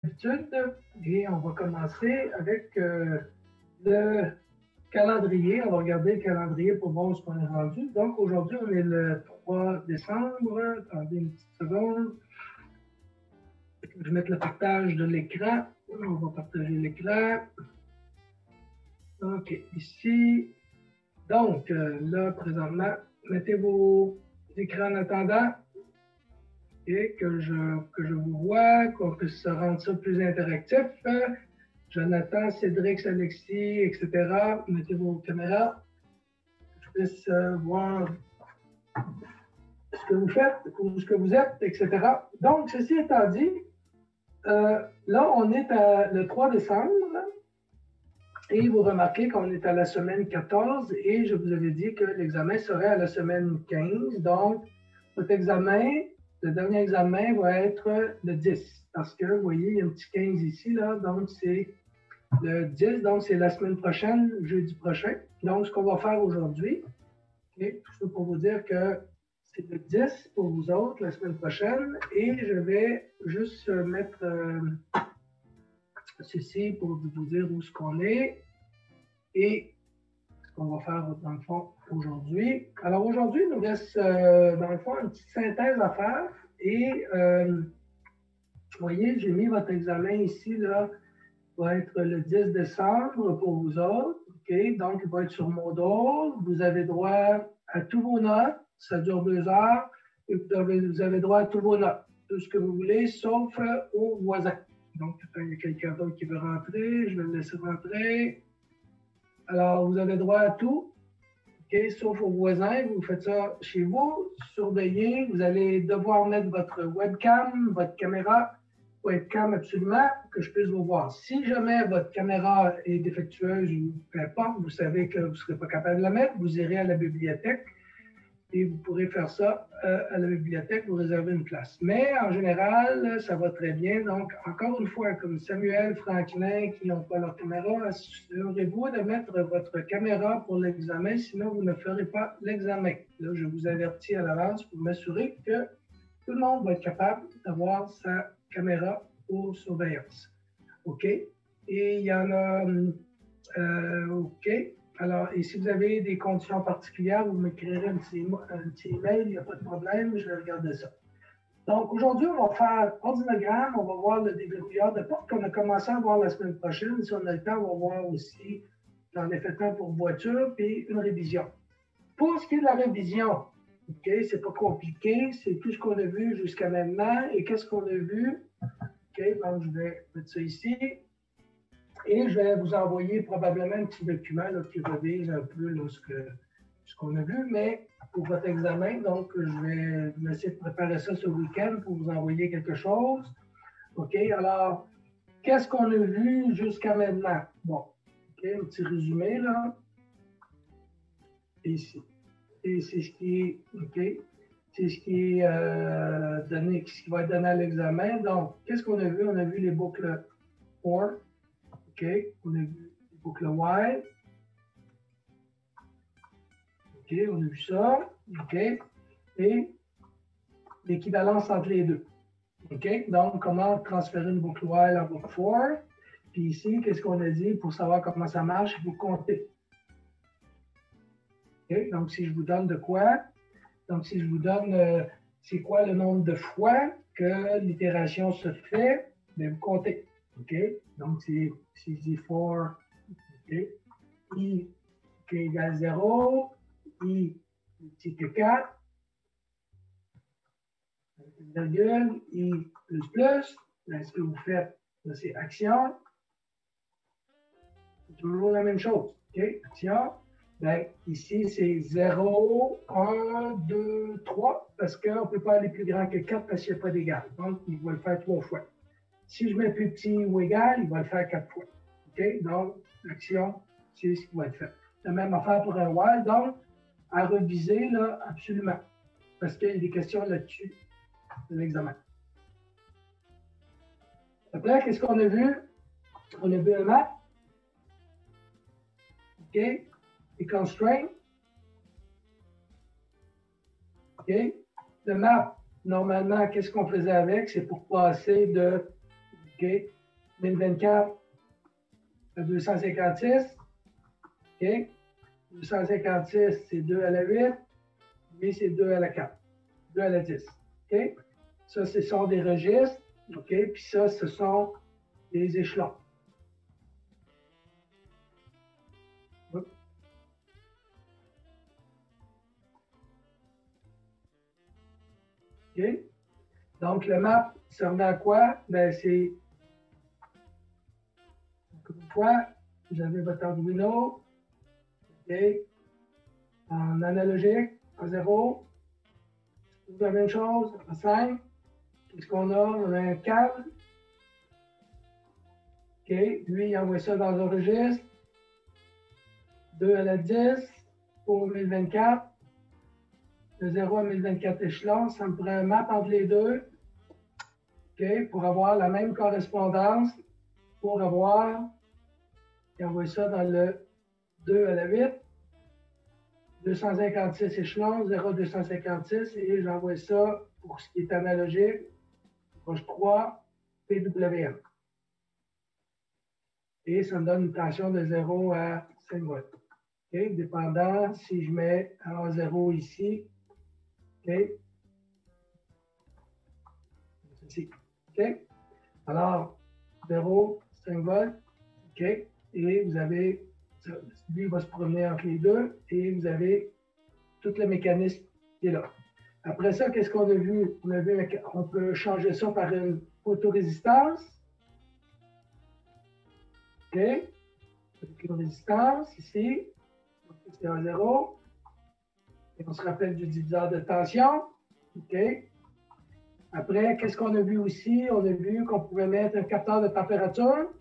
d'habitude. Et on va commencer avec le calendrier. On va regarder le calendrier pour voir où ce qu'on est rendu. Donc, aujourd'hui, on est le 3 décembre. Attendez une petite seconde. Je vais mettre le partage de l'écran. On va partager l'écran. OK, ici. Donc, là, présentement, mettez vos écrans en attendant et que je vous vois, qu'on puisse rendre ça plus interactif. Jonathan, Cédric, Alexis, etc. Mettez vos caméras. Que je puisse voir ce que vous faites, où ce que vous êtes, etc. Donc, ceci étant dit, là, on est le 3 décembre. Et vous remarquez qu'on est à la semaine 14 et je vous avais dit que l'examen serait à la semaine 15. Donc, votre examen, le dernier examen va être le 10. Parce que, vous voyez, il y a un petit 15 ici, là. Donc, c'est le 10. Donc, c'est la semaine prochaine, jeudi prochain. Donc, ce qu'on va faire aujourd'hui, okay, tout ça pour vous dire que c'est le 10 pour vous autres la semaine prochaine. Et je vais juste mettre... ceci pour vous dire où ce qu'on est et ce qu'on va faire dans le fond aujourd'hui. Alors aujourd'hui, il nous reste dans le fond une petite synthèse à faire et vous voyez, j'ai mis votre examen ici, là, va être le 10 décembre pour vous autres. OK, donc il va être sur Moodle. Vous avez droit à tous vos notes, ça dure 2 heures et vous avez droit à tous vos notes, tout ce que vous voulez, sauf aux voisins. Donc, il y a quelqu'un d'autre qui veut rentrer. Je vais le laisser rentrer. Alors, vous avez droit à tout, okay, sauf aux voisins. Vous faites ça chez vous. Surveillez. Vous allez devoir mettre votre webcam, votre caméra. Webcam, absolument, que je puisse vous voir. Si jamais votre caméra est défectueuse ou peu importe, vous savez que vous ne serez pas capable de la mettre, vous irez à la bibliothèque. Et vous pourrez faire ça à la bibliothèque, vous réservez une place. Mais en général, ça va très bien. Donc, encore une fois, comme Samuel, Franklin, qui n'ont pas leur caméra, assurez-vous de mettre votre caméra pour l'examen, sinon vous ne ferez pas l'examen. Là, je vous avertis à l'avance pour m'assurer que tout le monde va être capable d'avoir sa caméra pour surveillance. OK? Et il y en a... OK. Alors, et si vous avez des conditions particulières, vous m'écrirez un petit email, il n'y a pas de problème, je vais regarder ça. Donc, aujourd'hui, on va faire ordinogramme, on va voir le déverrouilleur de porte qu'on a commencé à voir la semaine prochaine. Si on a le temps, on va voir aussi, j'en ai fait un pour voiture, puis une révision. Pour ce qui est de la révision, OK, c'est pas compliqué, c'est tout ce qu'on a vu jusqu'à maintenant. Et qu'est-ce qu'on a vu? OK, donc je vais mettre ça ici. Et je vais vous envoyer probablement un petit document là, qui révise un peu là, ce qu'on a vu, mais pour votre examen, donc je vais essayer de préparer ça ce week-end pour vous envoyer quelque chose. OK, alors, qu'est-ce qu'on a vu jusqu'à maintenant? Bon, OK, un petit résumé là. Ici. Et c'est ce qui est, OK, c'est ce qui est donné, ce qui va être donné à l'examen. Donc, qu'est-ce qu'on a vu? On a vu les boucles for. OK, on a vu les boucles while. OK, on a vu ça. OK, et l'équivalence entre les deux. OK, donc comment transférer une boucle while en boucle for. Puis ici, qu'est-ce qu'on a dit pour savoir comment ça marche? Il faut compter. OK, donc si je vous donne de quoi? Donc si je vous donne c'est quoi le nombre de fois que l'itération se fait, bien vous comptez. OK, donc c'est si je dis for, OK, i qui égale 0, i petit que 4, virgule, i plus plus, là, ce que vous faites, c'est action. C'est toujours la même chose. OK, action. Bien, ici, c'est 0, 1, 2, 3, parce qu'on ne peut pas aller plus grand que 4 parce qu'il n'y a pas d'égal. Donc, il va le faire 3 fois. Si je mets plus petit ou égal, il va le faire 4 fois. OK? Donc, l'action, c'est ce qui va être fait. La même affaire pour un while. Donc, à reviser, là, absolument. Parce qu'il y a des questions là-dessus de l'examen. Après, qu'est-ce qu'on a vu? On a vu un map. OK? Les constraints. OK? Le map, normalement, qu'est-ce qu'on faisait avec? C'est pour passer de OK, 1024 à 256. OK? 256, c'est 2 à la 8. Lui, c'est 2 à la 4. 2 à la 10. OK? Ça, ce sont des registres. OK? Puis ça, ce sont des échelons. OK? Donc, le map servait à quoi? Ben, c'est, encore une fois, vous avez votre Arduino. OK? En analogique, en 0. C'est la même chose, en 5. Qu'est-ce qu'on a? On a un câble. OK? Lui, il envoie ça dans un registre. 2 à la 10 pour 1024. De 0 à 1024 échelons. Ça me prend un map entre les deux. OK? Pour avoir la même correspondance. Pour avoir. Il envoie ça dans le 2 à la 8. 256 échelons, 0 à 256. Et j'envoie ça pour ce qui est analogique. Proche 3, PWM. Et ça me donne une tension de 0 à 5 volts. OK? Dépendant si je mets un 0 ici. OK? Ceci. OK? Alors, 0, 5 volts. OK? Et vous avez, lui va se promener entre les deux et vous avez tout le mécanisme qui est là. Après ça, qu'est-ce qu'on a vu? On a vu qu'on peut changer ça par une photorésistance. OK? Avec une résistance ici. C'est un 0. Et on se rappelle du diviseur de tension. OK? Après, qu'est-ce qu'on a vu aussi? On a vu qu'on pouvait mettre un capteur de température.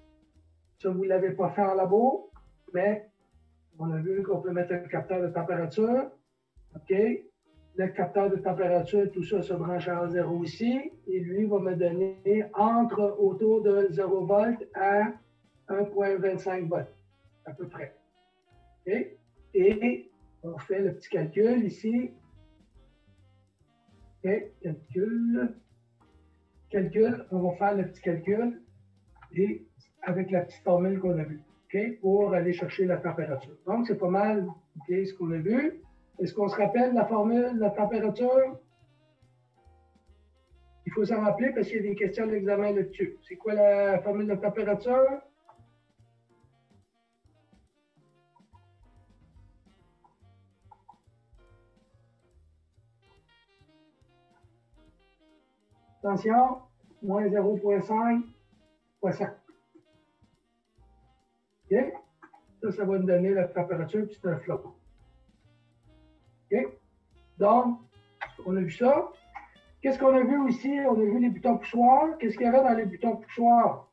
Ça, vous ne l'avez pas fait en labo, mais on a vu qu'on peut mettre un capteur de température. OK? Le capteur de température, tout ça se branche à 0 ici. Et lui va me donner entre autour de 0 volts à 1,25 volts, à peu près. OK? Et on fait le petit calcul ici. OK? Calcul. On va faire le petit calcul et avec la petite formule qu'on a vue. OK? Pour aller chercher la température. Donc, c'est pas mal okay, ce qu'on a vu. Est-ce qu'on se rappelle la formule de la température? Il faut s'en rappeler parce qu'il y a des questions d'examen là-dessus. C'est quoi la formule de température? Attention, moins 0,5 fois 100. OK? Ça va nous donner la température, puis c'est un flot. OK? Donc, on a vu ça. Qu'est-ce qu'on a vu aussi? On a vu les boutons poussoirs. Qu'est-ce qu'il y avait dans les boutons poussoirs?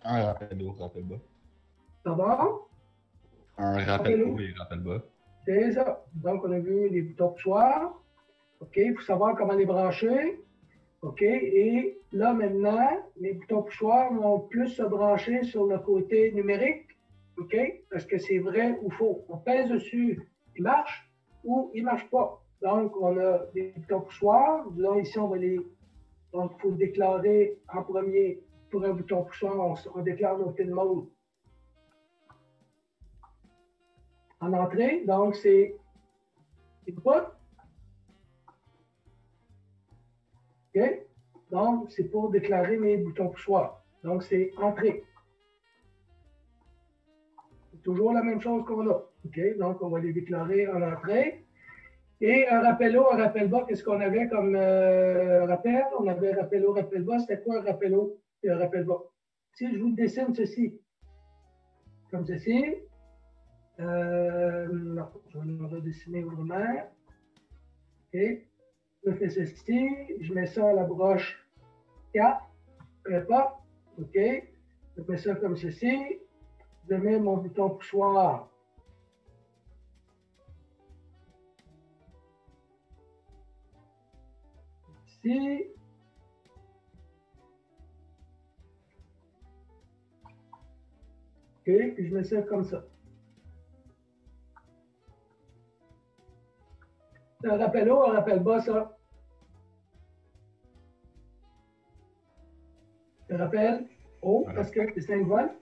Un rappel haut, rappel bas. Pardon? Un rappel haut et rappel bas. C'est ça. Donc, on a vu les boutons poussoirs. OK? Il faut savoir comment les brancher. OK? Et là, maintenant, les boutons poussoirs vont plus se brancher sur le côté numérique. OK? Parce que c'est vrai ou faux. On pèse dessus, il marche ou il ne marche pas. Donc, on a des boutons poussoirs. Là, ici, on va les. Donc, il faut déclarer en premier pour un bouton poussoir, on déclare nos pin mode en entrée. Donc, c'est input. OK? Donc, c'est pour déclarer mes boutons poussoirs. Donc, c'est entrée. C'est toujours la même chose qu'on a. OK? Donc, on va les déclarer en entrée. Et un rappel haut, un rappel bas, qu'est-ce qu'on avait comme rappel? On avait rappel haut, rappel bas. C'était quoi un rappel haut et un rappel bas? Si je vous dessine ceci, comme ceci, non, je vais le redessiner autrement. OK? Je fais ceci, je mets ça à la broche 4, peu importe. OK? Je mets ça comme ceci. Je mets mon bouton poussoir. Ici. OK? Puis je mets ça comme ça. C'est un rappel haut, un rappel bas, ça. Je rappelle haut parce que c'est 5 volts.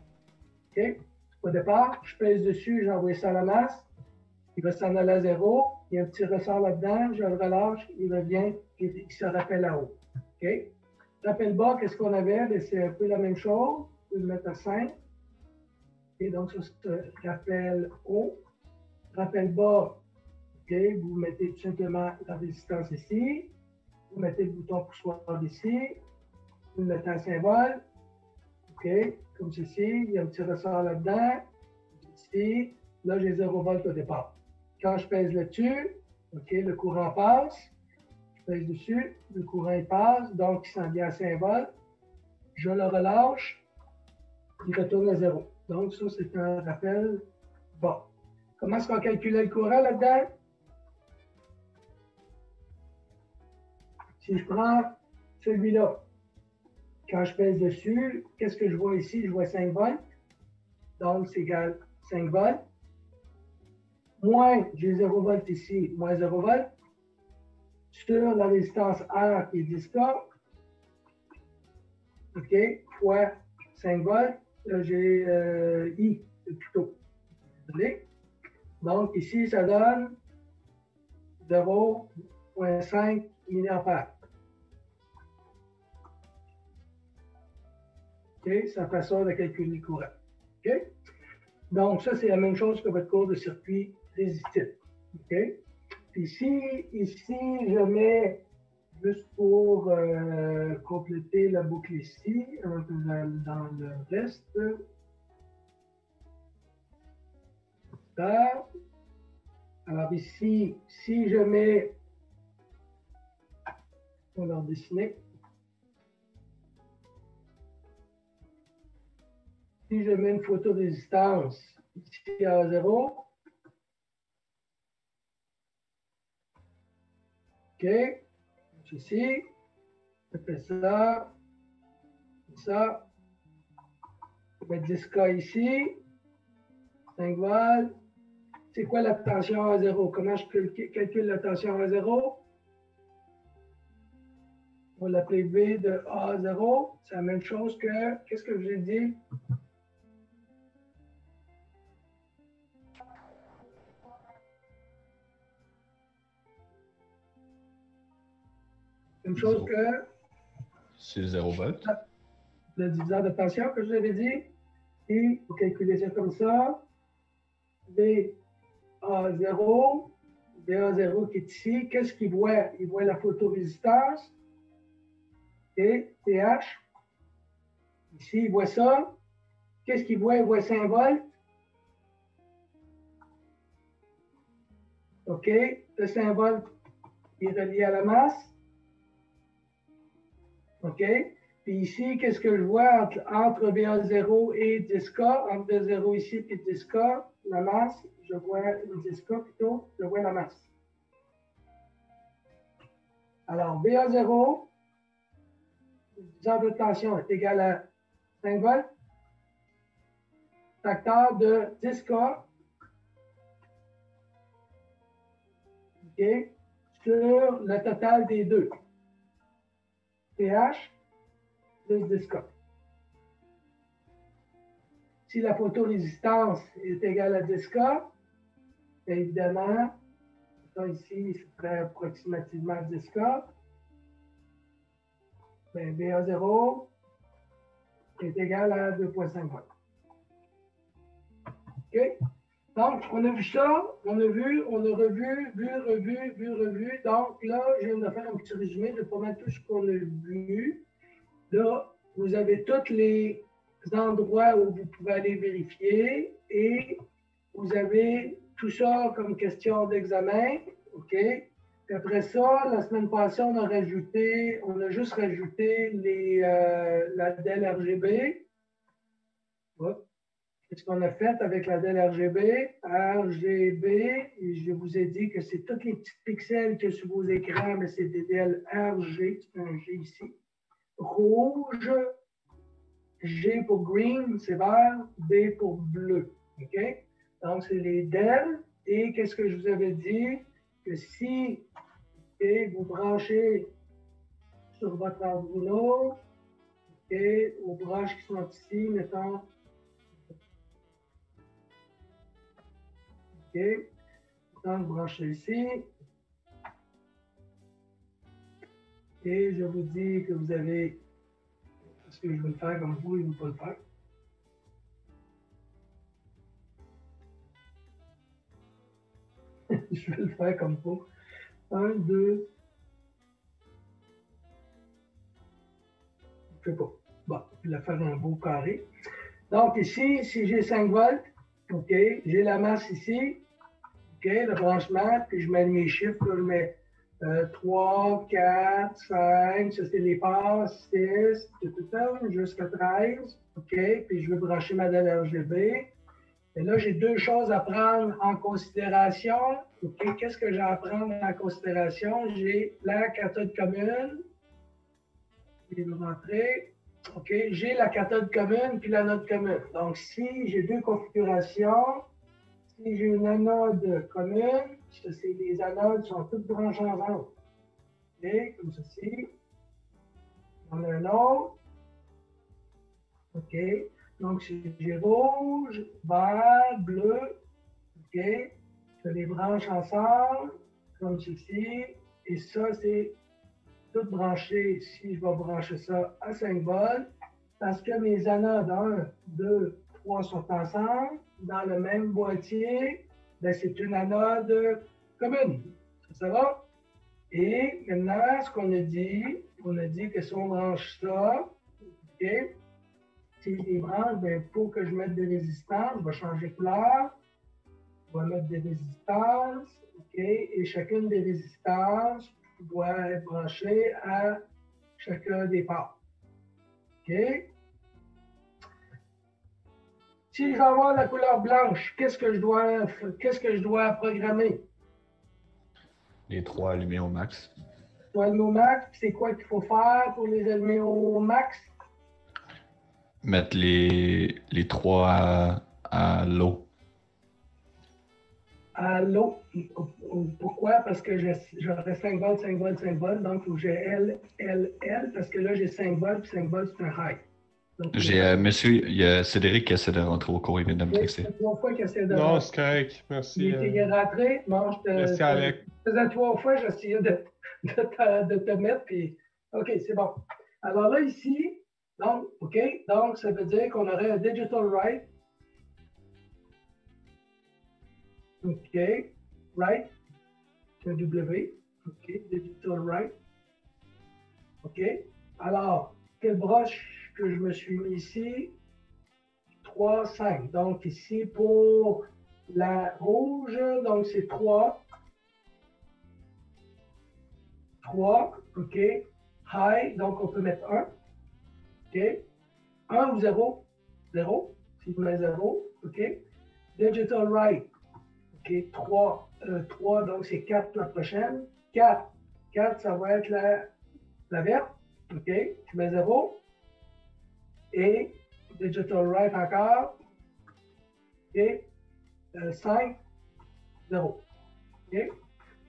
OK? Au départ, je pèse dessus, j'envoie ça à la masse. Il va s'en aller à 0. Il y a un petit ressort là-dedans, je le relâche, il revient, il se rappelle à haut. OK? Rappel bas, qu'est-ce qu'on avait? C'est un peu la même chose. Je peux le mettre à 5. Et donc, ça se rappelle haut. Rappel bas, OK? Vous mettez tout simplement la résistance ici. Vous mettez le bouton poussoir ici. Vous le mettez à 5 volts. OK? Comme ceci. Il y a un petit ressort là-dedans. Ici. Là, j'ai 0 volts au départ. Quand je pèse là-dessus, OK, le courant passe. Je pèse dessus. Le courant il passe. Donc, il s'en vient à 5 volts. Je le relâche. Il retourne à 0. Donc, ça, c'est un rappel bas. Comment est-ce qu'on calculait le courant là-dedans? Si je prends celui-là, quand je pèse dessus, qu'est-ce que je vois ici? Je vois 5 volts. Donc, c'est égal 5 volts. Moins, j'ai 0 volts ici, moins 0 volts. Sur la résistance R qui est 10 K. OK, fois 5 volts. Là, j'ai I, plutôt. Désolé. Donc, ici, ça donne 0,5 mA. OK, c'est la façon de calculer le courant. OK? Donc, ça, c'est la même chose que votre cours de circuit résistif. OK? Puis ici, je mets, juste pour compléter la boucle ici, dans le reste. Ça. Alors ici, si je mets, on va dessiner. Si je mets une photorésistance ici à 0, OK, ceci, je fais ça, ça, je mets 10K ici, 5 volts. C'est quoi la tension à 0? Comment je calcule la tension à 0? On va l'appeler V de A à 0. C'est la même chose que, qu'est-ce que j'ai dit? Même chose que c'est 0 volts. Le diviseur de tension que je vous avais dit. Et vous calculez ça comme ça. VA0. VA0 qui est ici. Qu'est-ce qu'il voit? Il voit la photorésistance. Et TH. Ici, il voit ça. Qu'est-ce qu'il voit? Il voit 5 volts. OK. Le 5 volts est relié à la masse. OK. Puis ici, qu'est-ce que je vois entre VA0 et 10K? Entre VA0 ici et 10K, la masse, je vois 10K plutôt, je vois la masse. Alors, VA0, diviseur de tension est égal à 5 volts, facteur de 10K, OK, sur le total des deux. TH plus 10K. Si la photorésistance est égale à 10K, évidemment, ça ici, c'est très approximativement 10K. Ben, VA0 est égal à 2,5 volts. OK? Donc, on a vu ça, on a vu, on a revu, revu. Donc, là, je viens de faire un petit résumé de pas mal tout ce qu'on a vu. Là, vous avez tous les endroits où vous pouvez aller vérifier et vous avez tout ça comme question d'examen. OK? Puis après ça, la semaine passée, on a juste rajouté la DEL RGB. Qu'est-ce qu'on a fait avec la DEL RGB? RGB, je vous ai dit que c'est tous les petits pixels qu'il y a sur vos écrans, mais c'est des DEL RG, c'est un G ici. Rouge, G pour green, c'est vert, B pour bleu. OK? Donc, c'est les DEL. Et qu'est-ce que je vous avais dit? Que si vous branchez sur votre Arduino, Et aux branches qui sont ici, mettons. OK. Donc, branchez ici. Et je vous dis que vous avez. Est-ce que je vais le faire comme vous, il ne veut pas le faire? Je vais le faire comme ça. 1, 2. Je ne sais pas. Bon, je vais faire un beau carré. Donc ici, si j'ai 5 volts, OK, j'ai la masse ici, OK, le branchement, puis je mets mes chiffres, là, je mets 3, 4, 5, ça c'est les passes, 6, jusqu'à 13, OK, puis je veux brancher ma dalle RGB. Et là, j'ai deux choses à prendre en considération. OK, qu'est-ce que j'ai à prendre en considération? J'ai la cathode commune, je vais rentrer. OK, j'ai la cathode commune puis l'anode commune. Donc, si j'ai deux configurations, si j'ai une anode commune, les anodes sont toutes branchées ensemble. OK, comme ceci. On a un autre. OK, donc j'ai rouge, vert, bleu. OK, je les branche ensemble, comme ceci. Et ça, c'est tout branché. Si je vais brancher ça à 5 volts, parce que mes anodes 1, 2, 3 sont ensemble, dans le même boîtier, ben c'est une anode commune. Ça va? Et maintenant, ce qu'on on a dit que si on branche ça, OK, si je les branche, ben, pour que je mette des résistances, je vais changer de couleur, je vais mettre des résistances, OK, et chacune des résistances doit être branchée à chacun des ports. OK? Si je veux avoir la couleur blanche, qu'est-ce que je dois programmer? Les trois allumés au max. Je dois allumer au max. C'est quoi qu'il faut faire pour les allumer au max? Mettre les trois à l'eau. À l'eau. Pourquoi? Parce que j'aurais 5 volts, 5 volts, 5 volts. Donc, il faut que j'ai L, L, L. Parce que là, j'ai 5 volts, puis 5 volts, c'est un high. Monsieur, il y a Cédric qui essaie de rentrer au cours, il vient de me texter. C'est 3 fois qu'il essaie de Non, rentrer. c'est correct. Merci. Il était rentré. Non, Merci, Alec. Ça faisait 3 fois, j'essayais de te mettre, puis OK, c'est bon. Alors là, ici, donc, OK, donc ça veut dire qu'on aurait un digital write. OK, write, c'est un W. OK, digital write. OK, alors, quelle broche que je me suis mis ici? 3, 5. Donc ici, pour la rouge, donc c'est 3. 3, OK. High, donc on peut mettre 1. OK. 1 ou 0. 0. Si je mets 0, OK. Digital write, OK. 3, 3 donc c'est 4 la prochaine. 4. 4, ça va être la verte. OK. Je mets 0. Et digital write encore. OK. 5, 0. OK.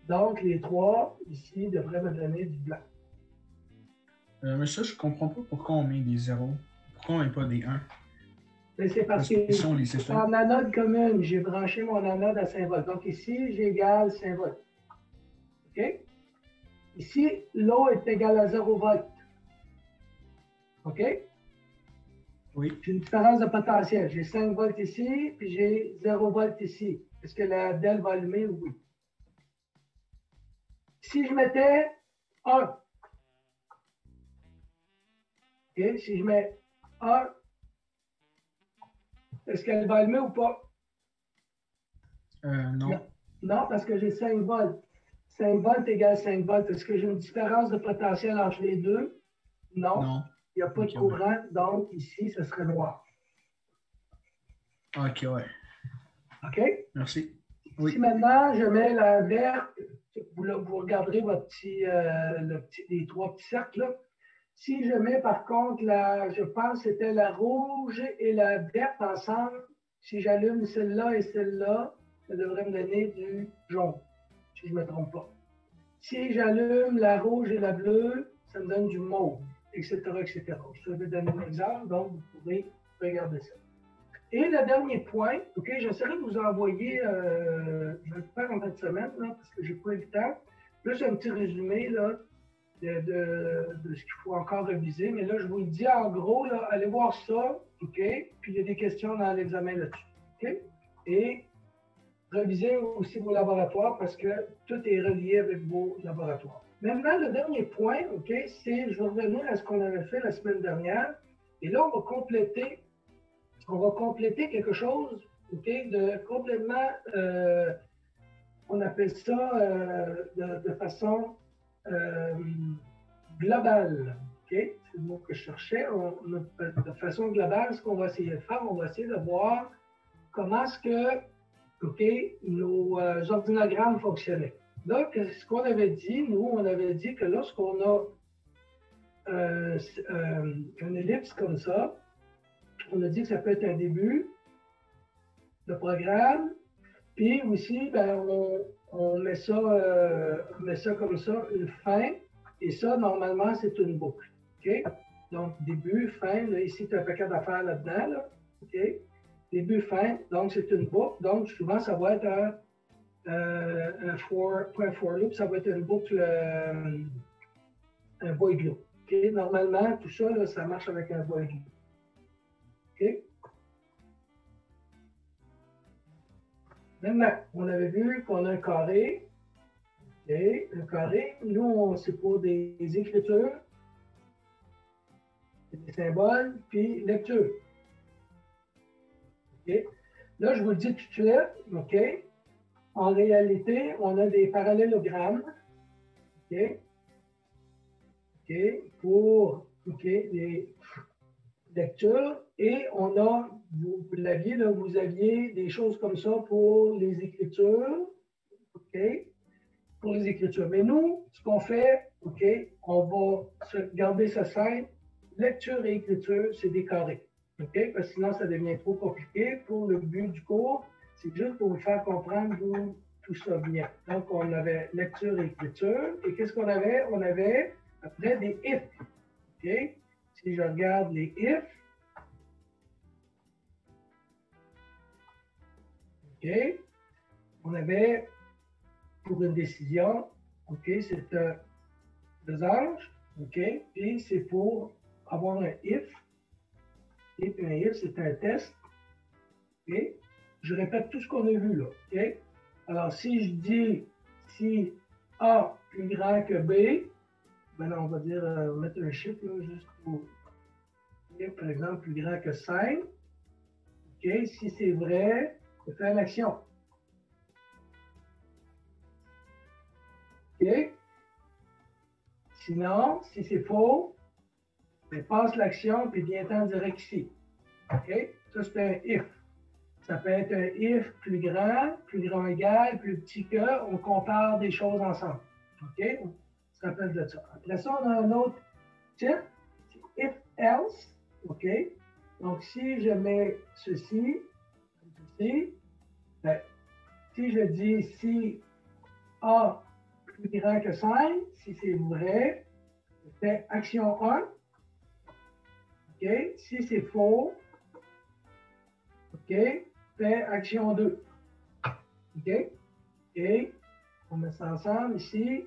Donc, les 3 ici devraient me donner du blanc. Mais ça, je comprends pas pourquoi on met des 0. Pourquoi on met pas des 1? Mais c'est parce que en anode commune, j'ai branché mon anode à 5 volts. Donc ici, j'égale 5 volts. OK? Ici, l'eau est égale à 0 volts. OK? Oui. J'ai une différence de potentiel. J'ai 5 volts ici, puis j'ai 0 volts ici. Est-ce que la DEL va allumer? Oui. Si je mettais 1, OK? Si je mets 1, est-ce qu'elle va allumer ou pas? Non. Non, parce que j'ai 5 volts. 5 volts égale 5 volts. Est-ce que j'ai une différence de potentiel entre les deux? Non. Non. Il n'y a pas de courant, donc ici, ce serait noir. OK, ouais. OK? Merci. Oui. Si maintenant, je mets la verte, vous regarderez les 3 petits cercles, là. Si je mets par contre, je pense que c'était la rouge et la verte ensemble, si j'allume celle-là et celle-là, ça devrait me donner du jaune, si je ne me trompe pas. Si j'allume la rouge et la bleue, ça me donne du mauve. etc., etc. Je vais donner un exemple, donc vous pourrez regarder ça. Et le dernier point, OK, j'essaierai de vous envoyer, je vais le faire en fin de semaine, là, parce que je n'ai pas eu le temps, plus un petit résumé là, de ce qu'il faut encore réviser. Mais là, je vous le dis en gros, là, allez voir ça, OK? Puis il y a des questions dans l'examen là-dessus, OK? Et révisez aussi vos laboratoires parce que tout est relié avec vos laboratoires. Maintenant, le dernier point, OK, c'est, je vais revenir à ce qu'on avait fait la semaine dernière. Et là, on va compléter quelque chose, OK, de complètement, on appelle ça de façon globale, OK? C'est le mot que je cherchais. De façon globale, ce qu'on va essayer de faire, on va essayer de voir comment est-ce que, OK, nos ordinogrammes fonctionnaient. Donc, ce qu'on avait dit, nous, on avait dit que lorsqu'on a une ellipse comme ça, on a dit que ça peut être un début de programme, puis aussi, ben, on met ça comme ça, une fin, et ça, normalement, c'est une boucle. OK? Donc, début, fin, là, ici, tu as un paquet d'affaires là-dedans, là. OK? Début, fin, donc c'est une boucle. Donc, souvent, ça va être un for loop, ça va être une boucle, un while loop. OK? Normalement, tout ça, là, ça marche avec un while loop. OK? Maintenant, on avait vu qu'on a un carré. OK? Un carré, nous, c'est pour des écritures, des symboles, puis lecture. OK? Là, je vous le dis tout de suite, OK? En réalité, on a des parallélogrammes, OK? OK? Pour les lectures. Et on a, vous l'aviez, là, vous aviez des choses comme ça pour les écritures, OK? Pour les écritures. Mais nous, ce qu'on fait, OK? On va garder ça simple. Lecture et écriture, c'est des carrés. OK? Parce que sinon, ça devient trop compliqué. Pour le but du cours, c'est juste pour vous faire comprendre d'où tout ça vient. Donc, on avait lecture et écriture. Et qu'est-ce qu'on avait? On avait après des if. OK? Si je regarde les if, OK? On avait pour une décision, OK? C'est un losange, OK? Et c'est pour avoir un if. Et puis un if, c'est un test. OK? Je répète tout ce qu'on a vu là. OK? Alors, si je dis si A plus grand que B, ben là, on va dire, on va mettre un chiffre là, juste pour dire, par exemple, plus grand que 5. OK? Si c'est vrai, je fais une action. OK? Sinon, si c'est faux, je passe l'action puis viens-t'en direct ici. OK? Ça, c'est un if. Ça peut être un if plus grand égal, plus petit que, on compare des choses ensemble. OK? On se rappelle de ça. Après ça, on a un autre type, c'est if else. OK? Donc, si je mets ceci, ben, si je dis si A plus grand que 5, si c'est vrai, je fais action 1. OK? Si c'est faux, OK? Fais action 2. OK? Et on met ça ensemble ici,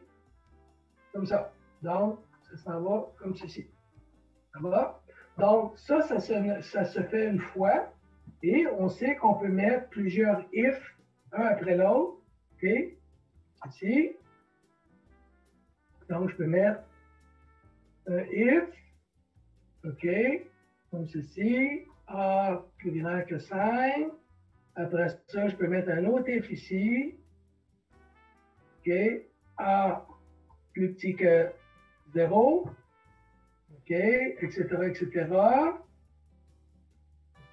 comme ça. Donc, ça s'en va comme ceci. Ça va? Donc, ça se fait une fois. Et on sait qu'on peut mettre plusieurs if, un après l'autre. OK? Ici. Donc, je peux mettre un if. OK? Comme ceci. A plus grand que 5. Après ça, je peux mettre un autre if ici. OK? A plus petit que 0. OK? Etc., etc.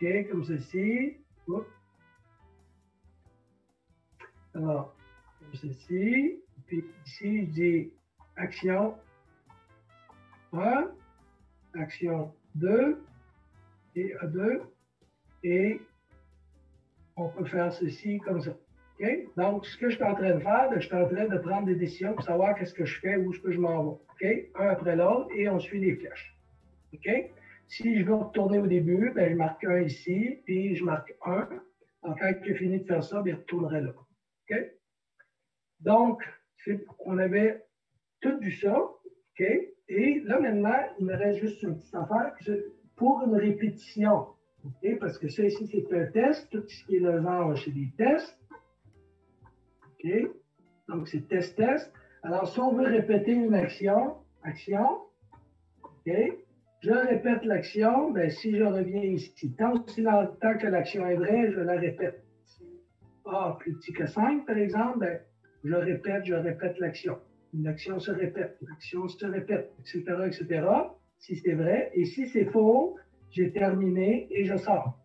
OK? Comme ceci. Oups. Alors, comme ceci. Puis ici, je dis action 1, action 2, et A2. Et on peut faire ceci comme ça. OK? Donc, ce que je suis en train de faire, je suis en train de prendre des décisions pour savoir qu'est-ce que je fais, où est-ce que je m'en vais. OK? Un après l'autre, et on suit les flèches. OK? Si je veux retourner au début, ben, je marque 1 ici, puis je marque 1. Donc, quand j'ai fini de faire ça, ben, je retournerai là. OK? Donc, on avait tout vu ça. OK? Et là, maintenant, il me reste juste une petite affaire pour une répétition. OK? Parce que ça ici, c'est un test. Tout ce qui est le genre, c'est des tests. OK? Donc, c'est test-test. Alors, si on veut répéter une action, OK? Je répète l'action, ben, si je reviens ici, tant que l'action est vraie, je la répète. Si A plus petit que 5, par exemple, ben, je répète l'action. L'action se répète, etc., etc. Si c'est vrai. Et si c'est faux, j'ai terminé et je sors.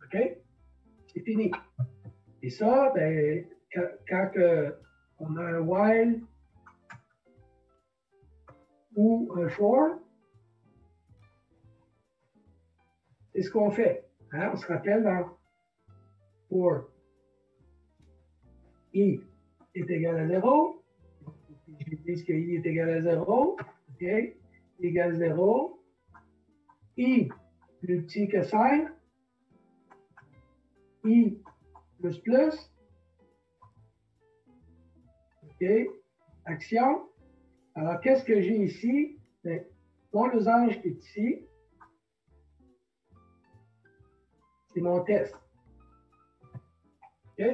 OK? C'est fini. Et ça, ben, quand on a un while ou un for, c'est ce qu'on fait. Hein? On se rappelle dans for i est égal à 0. Je dis que i est égal à 0. OK? I égale 0. I plus petit que 5. I plus plus. OK? Action. Alors, qu'est-ce que j'ai ici? Bien, mon losange qui est ici, c'est mon test. OK?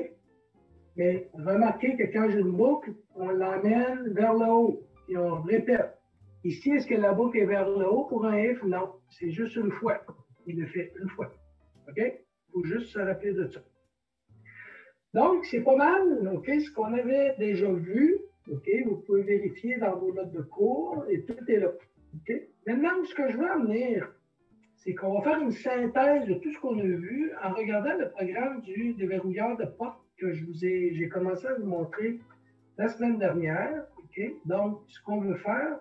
Mais remarquez que quand j'ai une boucle, on l'emmène vers le haut et on répète. Ici, est-ce que la boucle est vers le haut pour un if? Non, c'est juste une fois. Il le fait une fois. OK? Il faut juste se rappeler de ça. Donc, c'est pas mal, OK, ce qu'on avait déjà vu. OK? Vous pouvez vérifier dans vos notes de cours et tout est là. OK? Maintenant, ce que je veux en venir, c'est qu'on va faire une synthèse de tout ce qu'on a vu en regardant le programme du déverrouilleur de porte que j'ai commencé à vous montrer la semaine dernière. OK? Donc, ce qu'on veut faire,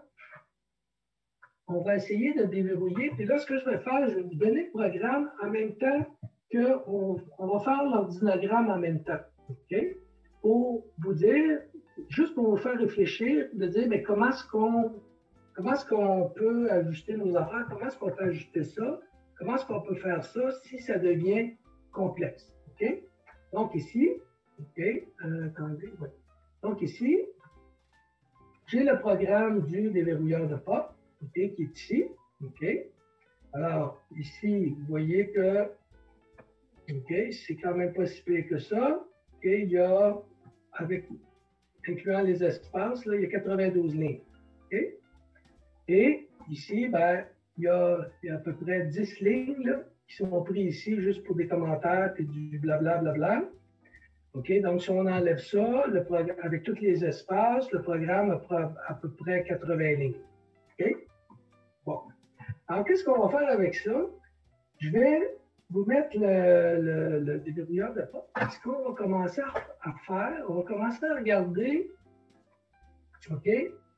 on va essayer de déverrouiller. Puis là, ce que je vais faire, je vais vous donner le programme en même temps qu'on va faire l'ordinogramme en même temps. OK? Pour vous dire, juste pour vous faire réfléchir, de dire, mais comment est-ce qu'on peut ajuster nos affaires? Comment est-ce qu'on peut ajuster ça? Comment est-ce qu'on peut faire ça si ça devient complexe? OK? Donc ici, OK, attendez, ouais. Donc ici, j'ai le programme du déverrouilleur de porte, OK, qui est ici. OK? Alors, ici, vous voyez que, OK, c'est quand même pas si pire que ça. OK, il y a, incluant les espaces, là, il y a 92 lignes. OK? Et ici, ben, il y a à peu près 10 lignes là, qui sont prises ici juste pour des commentaires et du blablabla. OK? Donc, si on enlève ça, avec tous les espaces, le programme a à peu près 80 lignes. OK? Bon. Alors, qu'est-ce qu'on va faire avec ça? Je vais vous mettre le déverrouilleur de porte. Ce qu'on va commencer à faire, on va commencer à regarder, OK?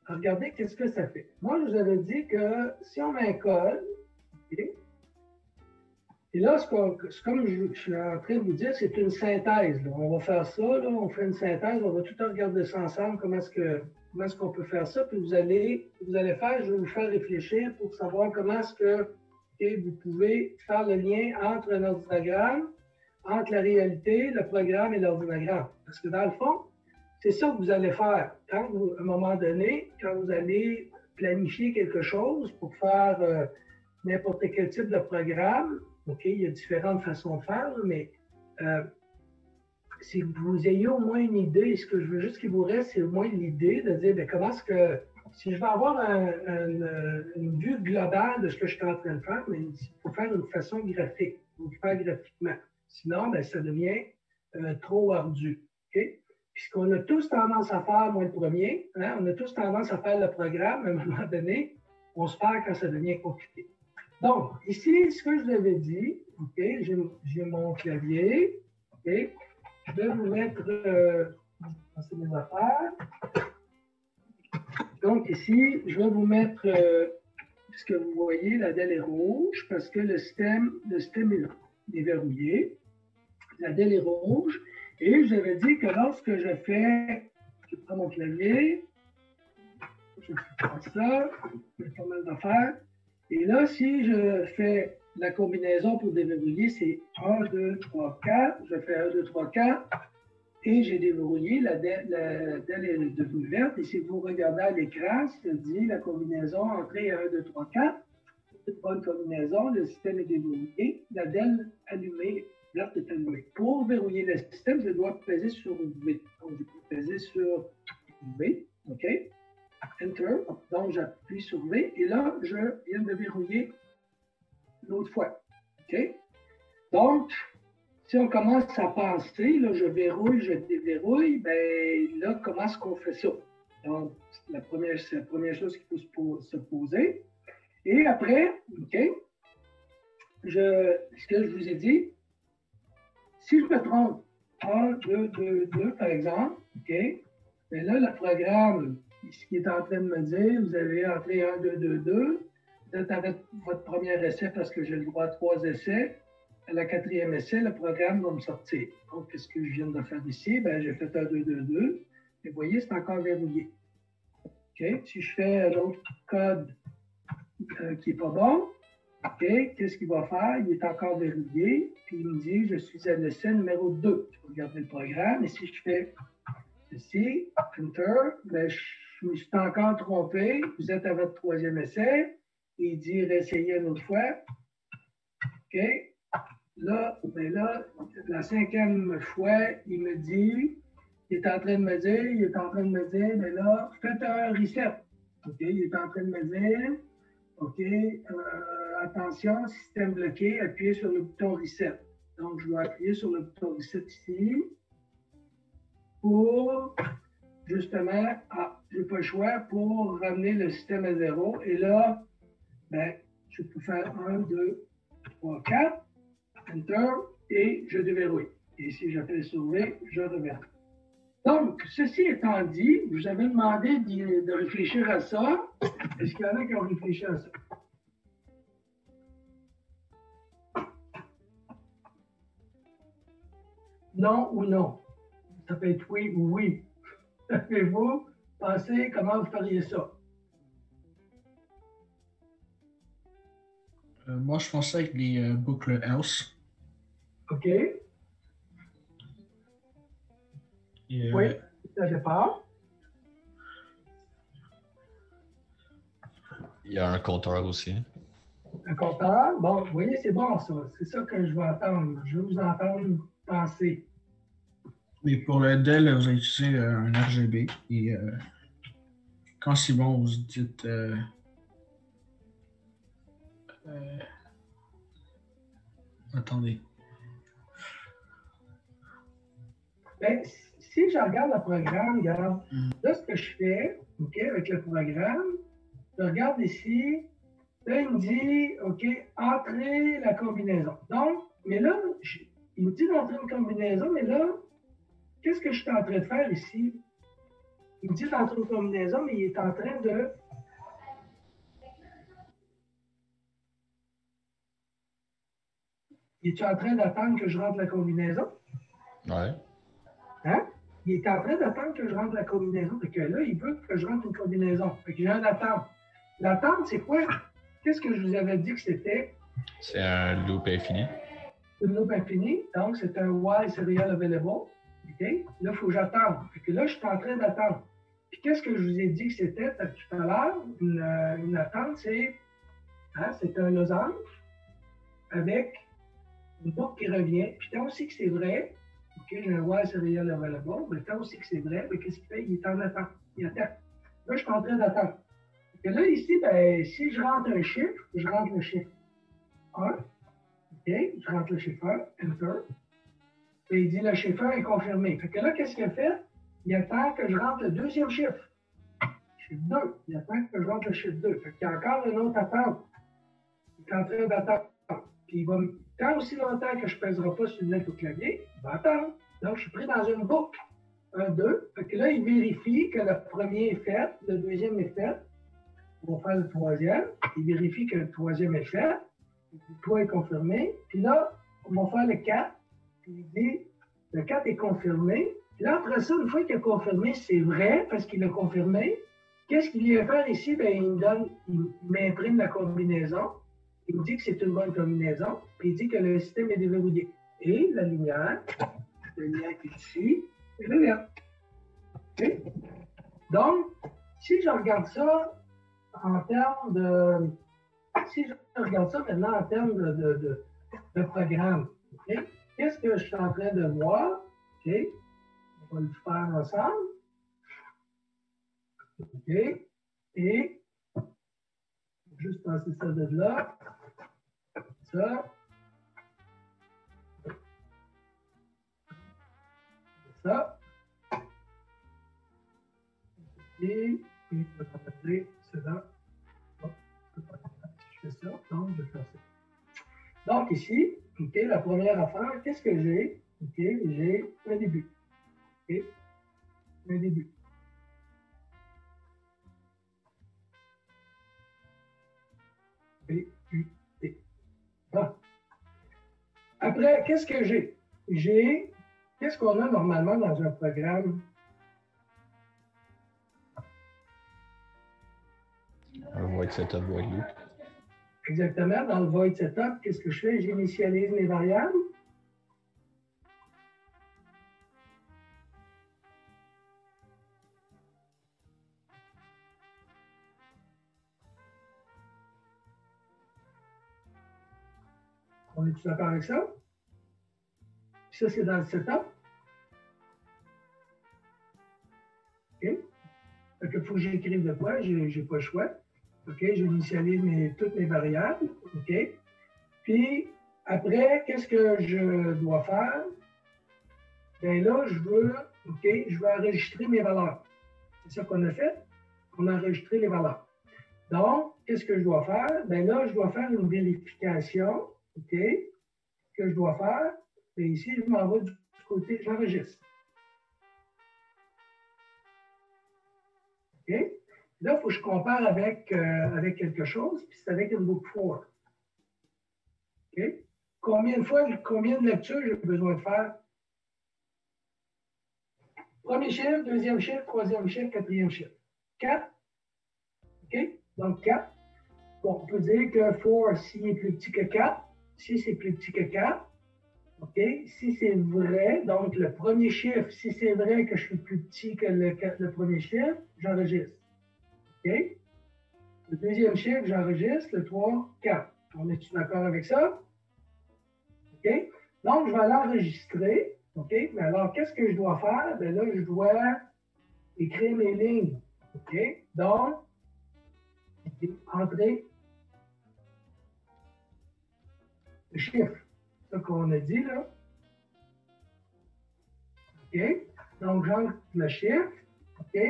À regarder qu'est-ce que ça fait. Moi, je vous avais dit que si on met un code, OK? Et là, comme je suis en train de vous dire, c'est une synthèse. Là. On va faire ça, là, on fait une synthèse, on va tout regarder ça ensemble, comment est-ce qu'on peut faire ça, puis vous allez faire, je vais vous faire réfléchir pour savoir comment est-ce que vous pouvez faire le lien entre un ordinogramme, entre la réalité, le programme et l'ordinogramme. Parce que dans le fond, c'est ça que vous allez faire. À un moment donné, quand vous allez planifier quelque chose pour faire n'importe quel type de programme, OK, il y a différentes façons de faire, mais c'est que vous ayez au moins une idée. Ce que je veux juste qu'il vous reste, c'est au moins l'idée de dire, bien, comment est-ce que, si je veux avoir une vue globale de ce que je suis en train de faire, mais il faut faire une façon graphique, il faut le faire graphiquement. Sinon, bien, ça devient trop ardu. OK? Puis ce qu'on a tous tendance à faire, moi le premier, hein, on a tous tendance à faire le programme, à un moment donné, on se perd quand ça devient compliqué. Donc, ici, ce que je vous avais dit, OK, j'ai mon clavier, OK, je vais vous mettre mes affaires. Donc, ici, je vais vous mettre, puisque vous voyez, la dalle est rouge, parce que le système est verrouillé. La dalle est rouge. Et je vous avais dit que lorsque je prends mon clavier, je fais ça, j'ai pas mal d'affaires. Et là, si je fais la combinaison pour déverrouiller, c'est 1, 2, 3, 4. Je fais 1, 2, 3, 4. Et j'ai déverrouillé, la DEL est devenue verte. Et si vous regardez à l'écran, ça dit la combinaison entrée 1, 2, 3, 4. C'est une bonne combinaison, le système est déverrouillé. La DEL allumée, verte est allumée. Pour verrouiller le système, je dois peser sur V. Donc, je peux peser sur V. OK? Enter. Donc, j'appuie sur V. Et là, je viens de verrouiller l'autre fois. OK? Donc, si on commence à penser, là, je verrouille, je déverrouille, ben là, comment est-ce qu'on fait ça? Donc, c'est la première chose qu'il faut se poser. Et après, OK, ce que je vous ai dit, si je me trompe, 1, 2, 2, 2, par exemple, OK, mais là, le programme, ce qui est en train de me dire, vous avez entré 1, 2, 2, 2, vous êtes avec votre premier essai parce que j'ai le droit à 3 essais. À la 4e essai, le programme va me sortir. Donc, qu'est-ce que je viens de faire ici? Ben, j'ai fait un 2, 2, 2. Et vous voyez, c'est encore verrouillé. OK? Si je fais un autre code qui n'est pas bon, OK, qu'est-ce qu'il va faire? Il est encore verrouillé. Puis il me dit, je suis à l'essai numéro 2. Je vais regarder le programme. Et si je fais ceci, Enter, ben, je me suis encore trompé. Vous êtes à votre 3e essai. Et il dit, réessayez une autre fois. OK? Là, ben là, la 5e fois, il me dit, il est en train de me dire, mais là, faites un reset. OK, il est en train de me dire, OK, attention, système bloqué, appuyez sur le bouton reset. Donc, je dois appuyer sur le bouton reset ici pour, justement, je n'ai pas le choix pour ramener le système à 0. Et là, ben, je peux faire 1, 2, 3, 4. Enter, et je déverrouille. Et si j'appelle sauver, je reverrai. Donc, ceci étant dit, je vous avais demandé de réfléchir à ça. Est-ce qu'il y en a qui ont réfléchi à ça? Non ou non? Ça peut être oui ou oui. Avez-vous pensé comment vous feriez ça? Moi, je pensais avec les boucles else. OK. Et, oui, ça départ. Il y a un compteur aussi. Un compteur. Bon, vous voyez, c'est bon ça. C'est ça que je veux entendre. Je veux vous entendre penser. Mais pour le DEL, vous avez utilisé un RGB. Et quand c'est bon, vous dites... attendez. Ben, si je regarde le programme, regarde, là, ce que je fais, OK, avec le programme, je regarde ici, là, il me dit, OK, entrer la combinaison. Donc, mais là, il me dit d'entrer une combinaison, mais là, qu'est-ce que je suis en train de faire ici? Il me dit d'entrer une combinaison, mais il est en train de... Il est en train d'attendre que je rentre la combinaison? Ouais. Hein? Il est en train d'attendre que je rentre la combinaison. Fait que là, il veut que je rentre une combinaison. Fait que j'ai une attente. L'attente, c'est quoi? Qu'est-ce que je vous avais dit que c'était? C'est un loop infini. Une loop infinie. Donc, c'est un while serial available. OK? Là, il faut que j'attende. Fait que là, je suis en train d'attendre. Puis, qu'est-ce que je vous ai dit que c'était tout à l'heure? Une attente, c'est un losange avec une boucle qui revient. Puis, tant aussi que c'est vrai, OK, j'ai un while serial available, mais tant aussi que c'est vrai, mais qu'est-ce qu'il fait? Il est en attente. Il attend. Là, je suis en train d'attendre. Et là, ici, ben, si je rentre un chiffre, je rentre le chiffre 1. OK, je rentre le chiffre 1, Enter. Et il dit le chiffre 1 est confirmé. Fait que là, qu'est-ce qu'il a fait? Il attend que je rentre le deuxième chiffre. Chiffre 2. Il attend que je rentre le chiffre 2. Fait qu'il y a encore une autre attente. Il est en train d'attendre. Puis il va tant aussi longtemps que je ne pèserai pas sur le net au clavier, il va attendre. Donc, je suis pris dans une boucle. 1, 2. Fait que là, il vérifie que le premier est fait, le deuxième est fait. On va faire le troisième. Il vérifie que le troisième est fait. Le 3 est confirmé. Puis là, on va faire le 4. Puis il dit, le 4 est confirmé. Puis là, après ça, une fois qu'il a confirmé, c'est vrai, parce qu'il a confirmé. Qu'est-ce qu'il vient faire ici? Bien, il m'imprime la combinaison. Il me dit que c'est une bonne combinaison, puis il dit que le système est déverrouillé. Et la lumière, le lien qui est ici, est le vert. Okay? Donc, si je regarde ça en termes de. Si je regarde ça maintenant en termes de programme, okay? Qu'est-ce que je suis en train de voir? Okay? On va le faire ensemble. OK? Et juste passer ça de là. Ça. Ça. Et je vais passer cela. Oh, je fais ça. Donc, je vais faire ça. Donc, ici, OK, la première affaire, qu'est-ce que j'ai? OK, j'ai un début. OK, un début. B-U-T. Bon. Après, qu'est-ce que j'ai? Qu'est-ce qu'on a normalement dans un programme? Un void setup, void loop. Exactement. Dans le void setup, qu'est-ce que je fais? J'initialise mes variables. On est-tu d'accord avec ça? Puis ça, c'est dans le setup. OK? Donc, il faut que j'écrive de quoi? Je n'ai pas le choix. OK? J'initialise toutes mes variables. OK? Puis, après, qu'est-ce que je dois faire? Bien là, je veux enregistrer mes valeurs. C'est ça qu'on a fait. On a enregistré les valeurs. Donc, qu'est-ce que je dois faire? Bien là, je dois faire une vérification. OK? Que je dois faire. Et ici, je m'en vais du côté, j'enregistre. OK? Là, il faut que je compare avec quelque chose, puis c'est avec une book 4. OK? Combien de lectures j'ai besoin de faire? Premier chiffre, deuxième chiffre, troisième chiffre, quatrième chiffre. 4. OK? Donc 4. Bon, on peut dire que 4, s'il est plus petit que 4, si c'est plus petit que 4, OK? Si c'est vrai, donc le premier chiffre, si c'est vrai que je suis plus petit que le premier chiffre, j'enregistre. OK? Le deuxième chiffre, j'enregistre. Le 3, 4. On est-tu d'accord avec ça? OK? Donc, je vais l'enregistrer. OK? Mais alors, qu'est-ce que je dois faire? Bien là, je dois écrire mes lignes. OK? Donc, entrer le chiffre. C'est ça qu'on a dit, là. OK? Donc, j'entre le chiffre. OK?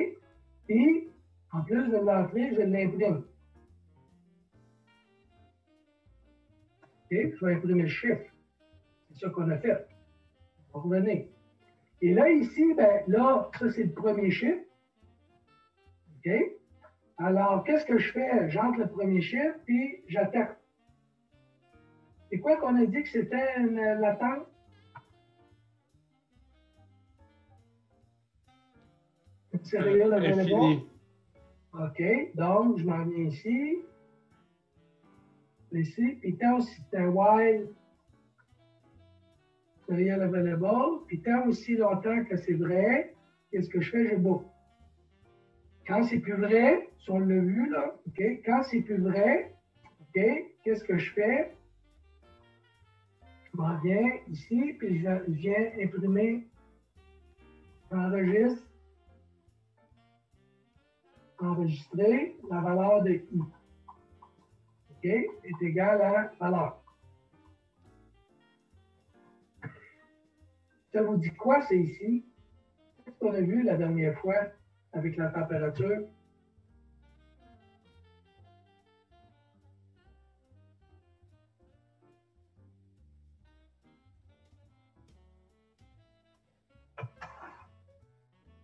Puis, en plus de l'entrer, je l'imprime. OK? Je vais imprimer le chiffre. C'est ça qu'on a fait. On va revenir. Et là, ici, ben là, ça, c'est le premier chiffre. OK? Alors, qu'est-ce que je fais? J'entre le premier chiffre, puis j'attaque. C'est quoi qu'on a dit que c'était une latence? Serial available. OK. Donc, je m'en viens ici. Ici. Puis tant aussi, c'est un while serial available. Puis tant aussi longtemps que c'est vrai, qu'est-ce que je fais? Je boucle. Quand c'est plus vrai, si on l'a vu, là, OK? Quand c'est plus vrai, OK? Qu'est-ce que je fais? Je m'en viens ici, puis je viens imprimer, j'enregistre, enregistrer la valeur de I. OK? Est égal à valeur. Ça vous dit quoi, c'est ici? Qu'est-ce qu'on a vu la dernière fois avec la température?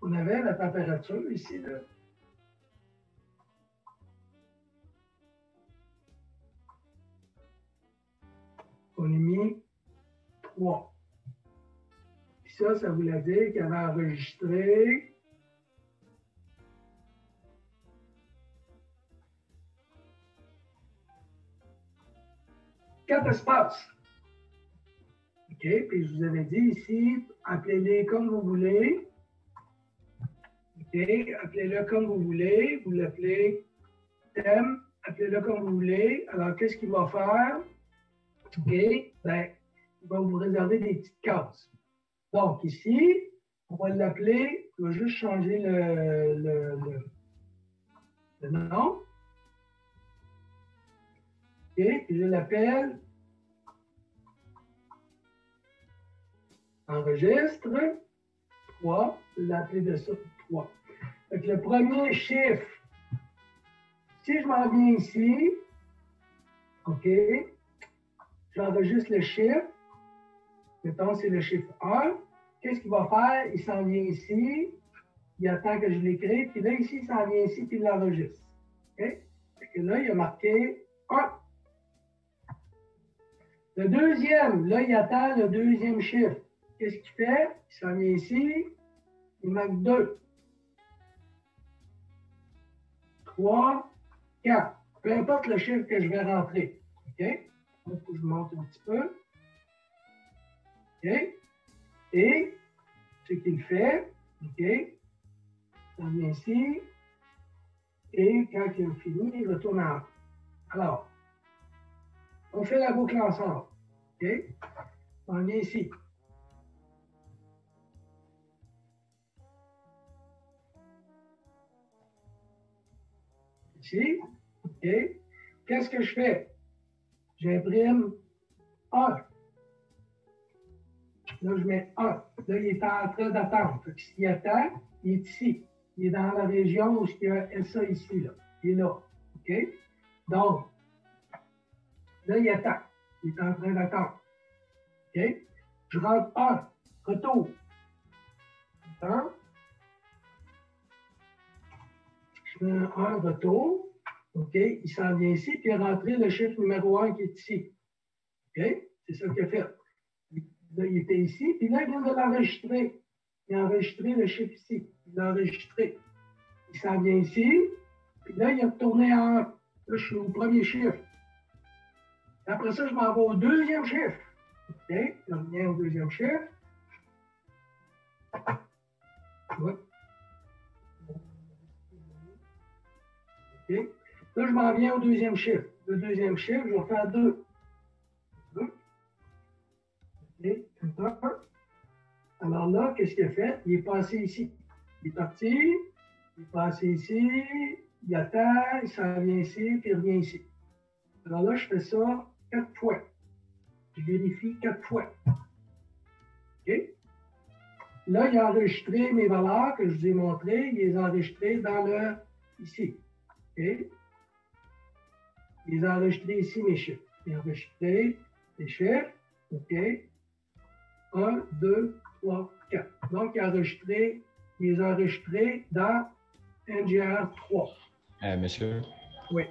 On avait la température ici, là. On a mis 3. Puis ça voulait dire qu'il avait enregistré 4 espaces. OK, puis je vous avais dit ici, appelez-les comme vous voulez. OK, appelez-le comme vous voulez. Vous l'appelez thème, appelez-le comme vous voulez. Alors, qu'est-ce qu'il va faire? OK, ben, il va vous réserver des petites cases. Donc, ici, on va l'appeler, je vais juste changer le nom. OK, et je l'appelle enregistre 3. Je vais l'appeler de ça 3. Donc, le premier chiffre, si je m'en viens ici, OK, j'enregistre le chiffre. Mettons, c'est le chiffre 1. Qu'est-ce qu'il va faire? Il s'en vient ici. Il attend que je l'écrive. Puis là, ici, il s'en vient ici, puis il l'enregistre. OK? Fait que là, il a marqué 1. Le deuxième, là, il attend le deuxième chiffre. Qu'est-ce qu'il fait? Il s'en vient ici. Il marque 2. 3, 4. Peu importe le chiffre que je vais rentrer. OK? Donc, je monte un petit peu. OK? Et ce qu'il fait, OK? Il s'en vient ici. Et quand il a fini, il retourne en haut. Alors, on fait la boucle ensemble. OK? On vient ici. Ici. OK? Qu'est-ce que je fais? J'imprime 1. Là, je mets 1. Là, il est en train d'attendre. S'il attend, il est ici. Il est dans la région où il y a ça ici. Là. Il est là. OK? Donc, là, il attend. Il est en train d'attendre. OK? Je rentre 1. Retour. Attends. Je mets un retour. OK? Il s'en vient ici, puis il a rentré le chiffre numéro 1 qui est ici. OK? C'est ça qu'il a fait. Là, il était ici, puis là, il vient de l'enregistrer. Il a enregistré le chiffre ici. Il l'a enregistré. Il s'en vient ici, puis là, il est retourné en 1. Là, je suis au premier chiffre. Après ça, je m'en vais au deuxième chiffre. OK? Je reviens au deuxième chiffre. Ouais. OK? Là, je m'en viens au deuxième chiffre. Le deuxième chiffre, je vais faire 2. OK? Alors là, qu'est-ce qu'il a fait? Il est passé ici. Il est parti, il est passé ici, il attend, il s'en vient ici, puis il revient ici. Alors là, je fais ça 4 fois. Je vérifie 4 fois. OK? Là, il a enregistré mes valeurs que je vous ai montrées. Il les a enregistrées dans le... ici. OK? Il les a enregistrés ici, mes chiffres. Il a enregistré les chiffres. OK? 1, 2, 3, 4. Donc, il les a enregistrés dans NGR 3. Monsieur? Oui.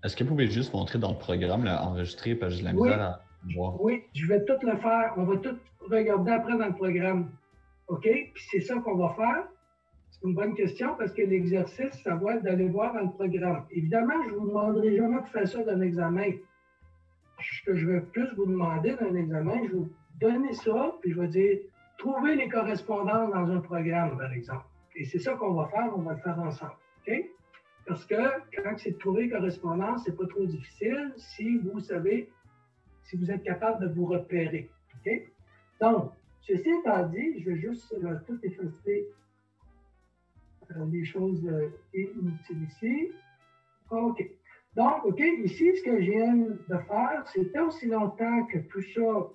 Est-ce que vous pouvez juste montrer dans le programme, là, enregistrer, parce que j'ai de la misère à voir? Oui, je vais tout le faire. On va tout regarder après dans le programme. OK? Puis c'est ça qu'on va faire. C'est une bonne question parce que l'exercice, ça va être d'aller voir dans le programme. Évidemment, je ne vous demanderai jamais de faire ça d'un examen. Ce que je vais plus vous demander d'un examen, je vais vous donner ça, puis je vais dire, trouvez les correspondances dans un programme, par exemple. Et c'est ça qu'on va faire, on va le faire ensemble. OK? Parce que quand c'est de trouver correspondance, c'est pas trop difficile si vous savez, si vous êtes capable de vous repérer. OK? Donc, ceci étant dit, je vais juste tout effacer les choses inutiles ici. OK. Donc, OK, ici, ce que je viens de faire, c'est tant aussi longtemps que tout ça, OK,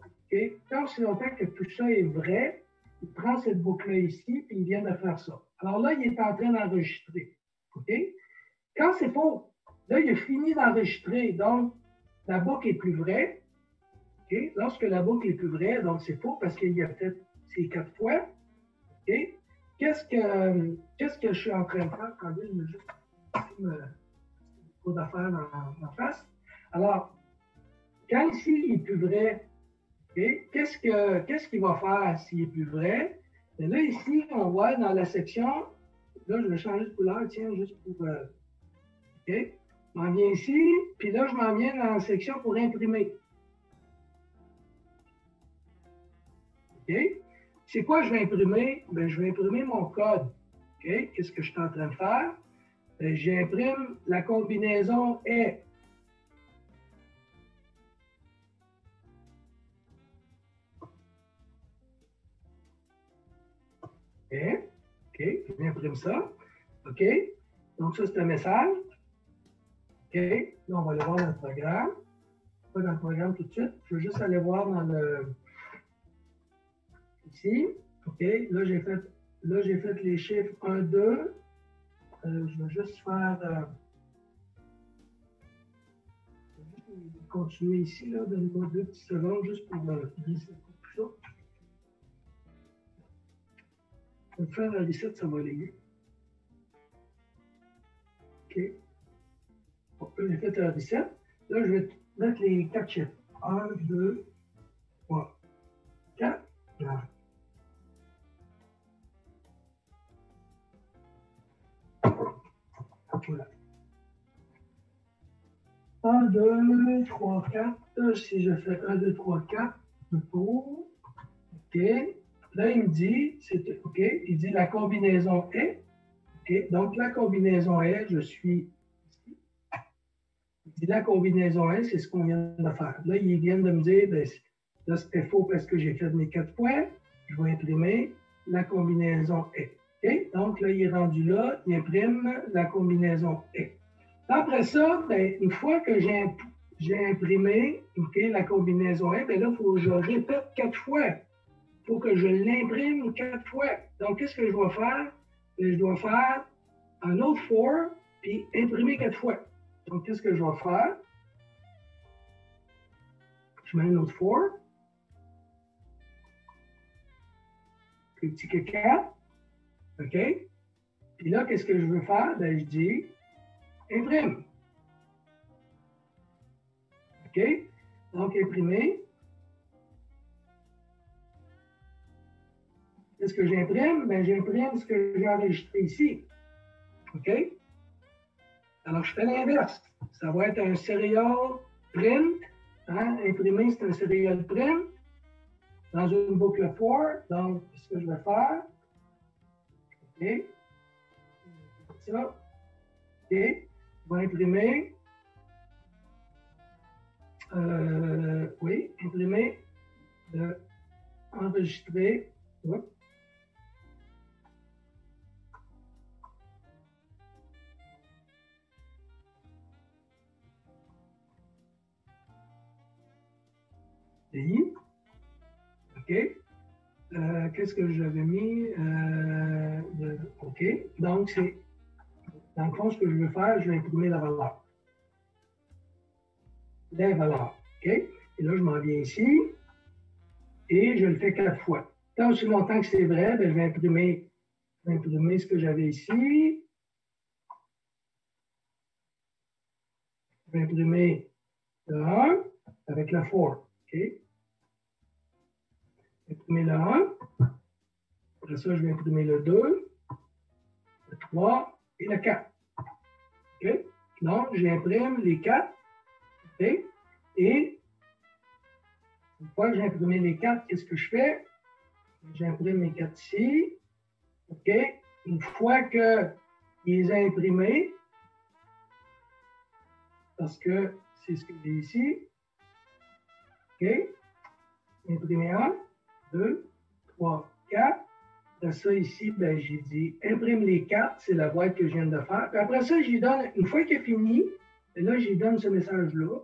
tant aussi longtemps que tout ça est vrai, il prend cette boucle-là ici, puis il vient de faire ça. Alors là, il est en train d'enregistrer. OK? Quand c'est faux, là, il a fini d'enregistrer, donc la boucle est plus vraie. OK? Lorsque la boucle est plus vraie, donc c'est faux parce qu'il a fait ces 4 fois. OK? Qu'est-ce que je suis en train de faire? Quand je me juste trop d'affaires en face. Alors, quand ici, il est plus vrai, okay, qu'est-ce qu'il va faire s'il est plus vrai? Et là, ici, on voit dans la section, là, je vais changer de couleur, tiens, juste pour... OK? Je m'en viens ici, puis là, je m'en viens dans la section pour imprimer. OK? C'est quoi je vais imprimer? Ben, je vais imprimer mon code. OK? Qu'est-ce que je suis en train de faire? Ben, j'imprime la combinaison est. OK? OK? J'imprime ça. OK? Donc, ça, c'est un message. OK? Là, on va aller voir dans le programme. Pas dans le programme tout de suite. Je veux juste aller voir dans le. Ici. OK? Là, j'ai fait les chiffres 1, 2. Je vais juste faire. Continuer ici, là. Donne-moi 2 petites secondes juste pour glisser tout ça. Je vais faire un reset, ça va aller. OK. Bon, là, j'ai fait un reset. Là, je vais mettre les 4 chiffres. 1, 2, 3, 4. Voilà. Voilà. 1, 2, 3, 4. Si je fais 1, 2, 3, 4, OK. Là, il me dit, c'est OK. Il dit la combinaison est. OK. Donc, la combinaison est, je suis ici. Il dit la combinaison est, c'est ce qu'on vient de faire. Là, ils viennent de me dire, ben, là, c'était faux parce que j'ai fait mes 4 points. Je vais imprimer la combinaison est. OK. Donc, là, il est rendu là. Il imprime la combinaison est. Après ça, ben, une fois que j'ai imprimé okay, la combinaison est, ben là, il faut que je répète 4 fois. Il faut que je l'imprime 4 fois. Donc, qu'est-ce que je dois faire? Je dois faire un autre for, puis imprimer 4 fois. Donc, qu'est-ce que je vais faire? Je mets un autre for. Puis petit que 4. OK? Puis là, qu'est-ce que je veux faire? Ben, je dis imprime. OK? Donc, imprimer. Qu'est-ce que j'imprime? Ben, j'imprime ce que j'ai enregistré ici. OK? Alors, je fais l'inverse. Ça va être un serial print. Hein? Imprimer, c'est un serial print dans une boucle for. Donc, ce que je vais faire. OK? Ça. OK? Je vais imprimer. Oui, imprimer. Enregistrer. Oups. OK. Qu'est-ce que j'avais mis? OK. Donc, c'est, dans le fond, ce que je veux faire, je vais imprimer la valeur. Les valeurs. OK. Et là, je m'en viens ici et je le fais 4 fois. Tant aussi longtemps que c'est vrai, ben, je vais imprimer ce que j'avais ici. Je vais imprimer le 1 avec le for. OK. Imprimer le 1. Après ça, je vais imprimer le 2, le 3 et le 4. OK? Donc, j'imprime les 4. OK? Et une fois que j'ai imprimé les 4, qu'est-ce que je fais? J'imprime les 4 ici. OK? Une fois qu'il les a imprimés, parce que c'est ce que j'ai ici. OK? Imprimer 1, 2, 3, 4. Après ça, ici, ben, j'ai dit imprime les 4, c'est la boîte que je viens de faire. Puis après ça, j'y donne, une fois qu'il est fini, et là, j'y donne ce message-là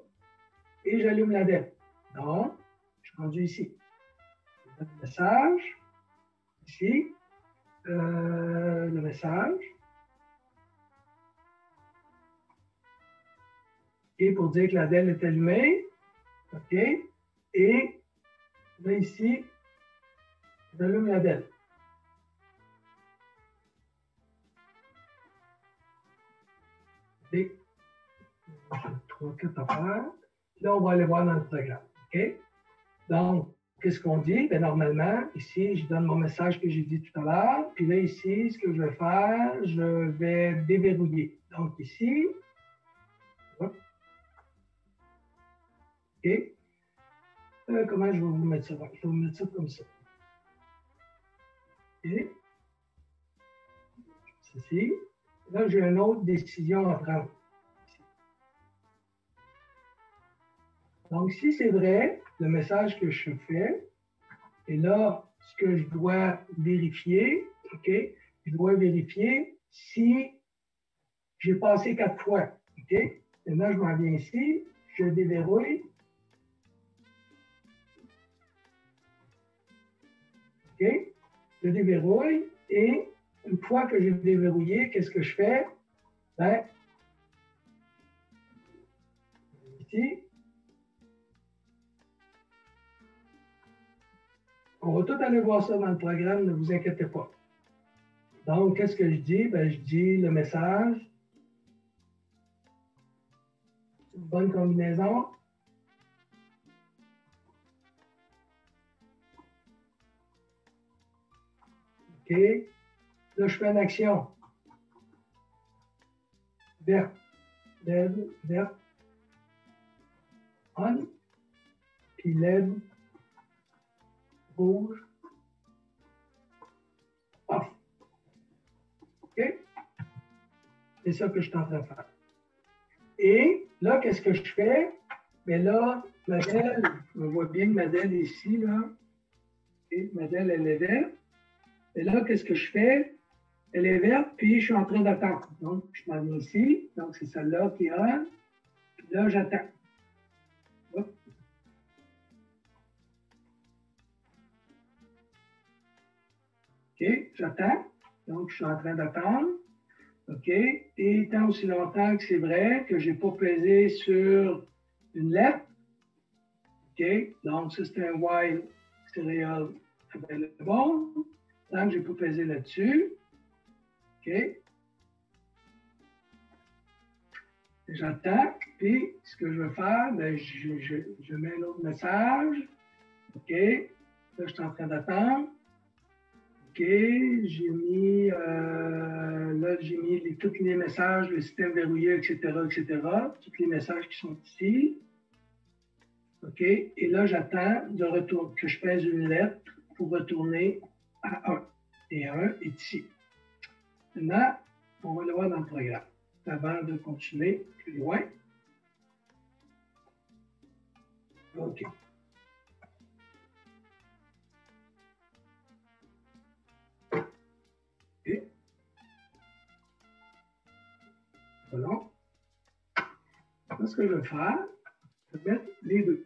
et j'allume la DEP. Donc, je suis rendu ici. Je donne le message, ici, le message. OK, pour dire que la DEL est allumée. OK. Et là, ici, j'allume la DEL. OK. 3, 4 affaires. Là, on va aller voir dans le programme. OK? Donc, qu'est-ce qu'on dit? Bien, normalement, ici, je donne mon message que j'ai dit tout à l'heure. Puis là, ici, ce que je vais faire, je vais déverrouiller. Donc, ici, hop. OK? Comment je vais vous mettre ça? Je vais vous mettre ça comme ça. Ici. Là, j'ai une autre décision à prendre. Donc, si c'est vrai, le message que je fais, et là, ce que je dois vérifier, OK, je dois vérifier si j'ai passé 4 fois, OK? Maintenant, je m'en viens ici, je déverrouille, OK? Je déverrouille, et une fois que j'ai déverrouillé, qu'est-ce que je fais? Ben, ici, on va tout aller voir ça dans le programme, ne vous inquiétez pas. Donc, qu'est-ce que je dis? Ben, je dis le message. C'est une bonne combinaison. OK. Là, je fais une action. Vert, LED, vert, on, puis LED, rouge, off. OK? C'est ça que je suis en train de faire. Et là, qu'est-ce que je fais? Bien là, Madèle, on voit bien Madèle ici, là. Et Madèle, elle est verte. Et là, qu'est-ce que je fais? Elle est verte, puis je suis en train d'attendre. Donc, je m'en viens ici. Donc, c'est celle-là qui est on. Puis là, j'attends. Hop. OK, j'attends. Donc, je suis en train d'attendre. OK, et tant aussi longtemps que c'est vrai que je n'ai pas pesé sur une lettre. OK, donc ça, c'est un while serial available. Tant que je n'ai pas pesé là-dessus. OK. J'attends, puis ce que je vais faire, ben, je mets un autre message. OK, là, je suis en train d'attendre. OK, j'ai mis, là, j'ai mis tous les messages, le système verrouillé, etc., etc., tous les messages qui sont ici. OK, et là, j'attends que je pèse une lettre pour retourner à 1. Et 1 est ici. Maintenant, on va le voir dans le programme avant de continuer plus loin. OK. OK. Voilà. Là, ce que je vais faire, je vais mettre les deux.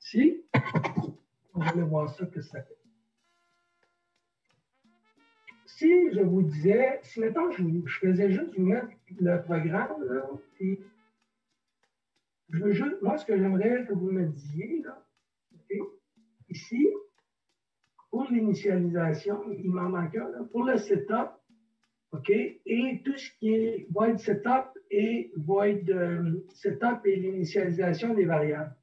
Ici, on va aller voir ça que ça fait. Si je vous disais, si mettons, je faisais juste vous mettre le programme, là, puis je veux juste, moi, ce que j'aimerais que vous me disiez, là, okay, ici, pour l'initialisation, il m'en manque un, là, pour le setup, OK, et tout ce qui est void setup et void setup et l'initialisation des variables.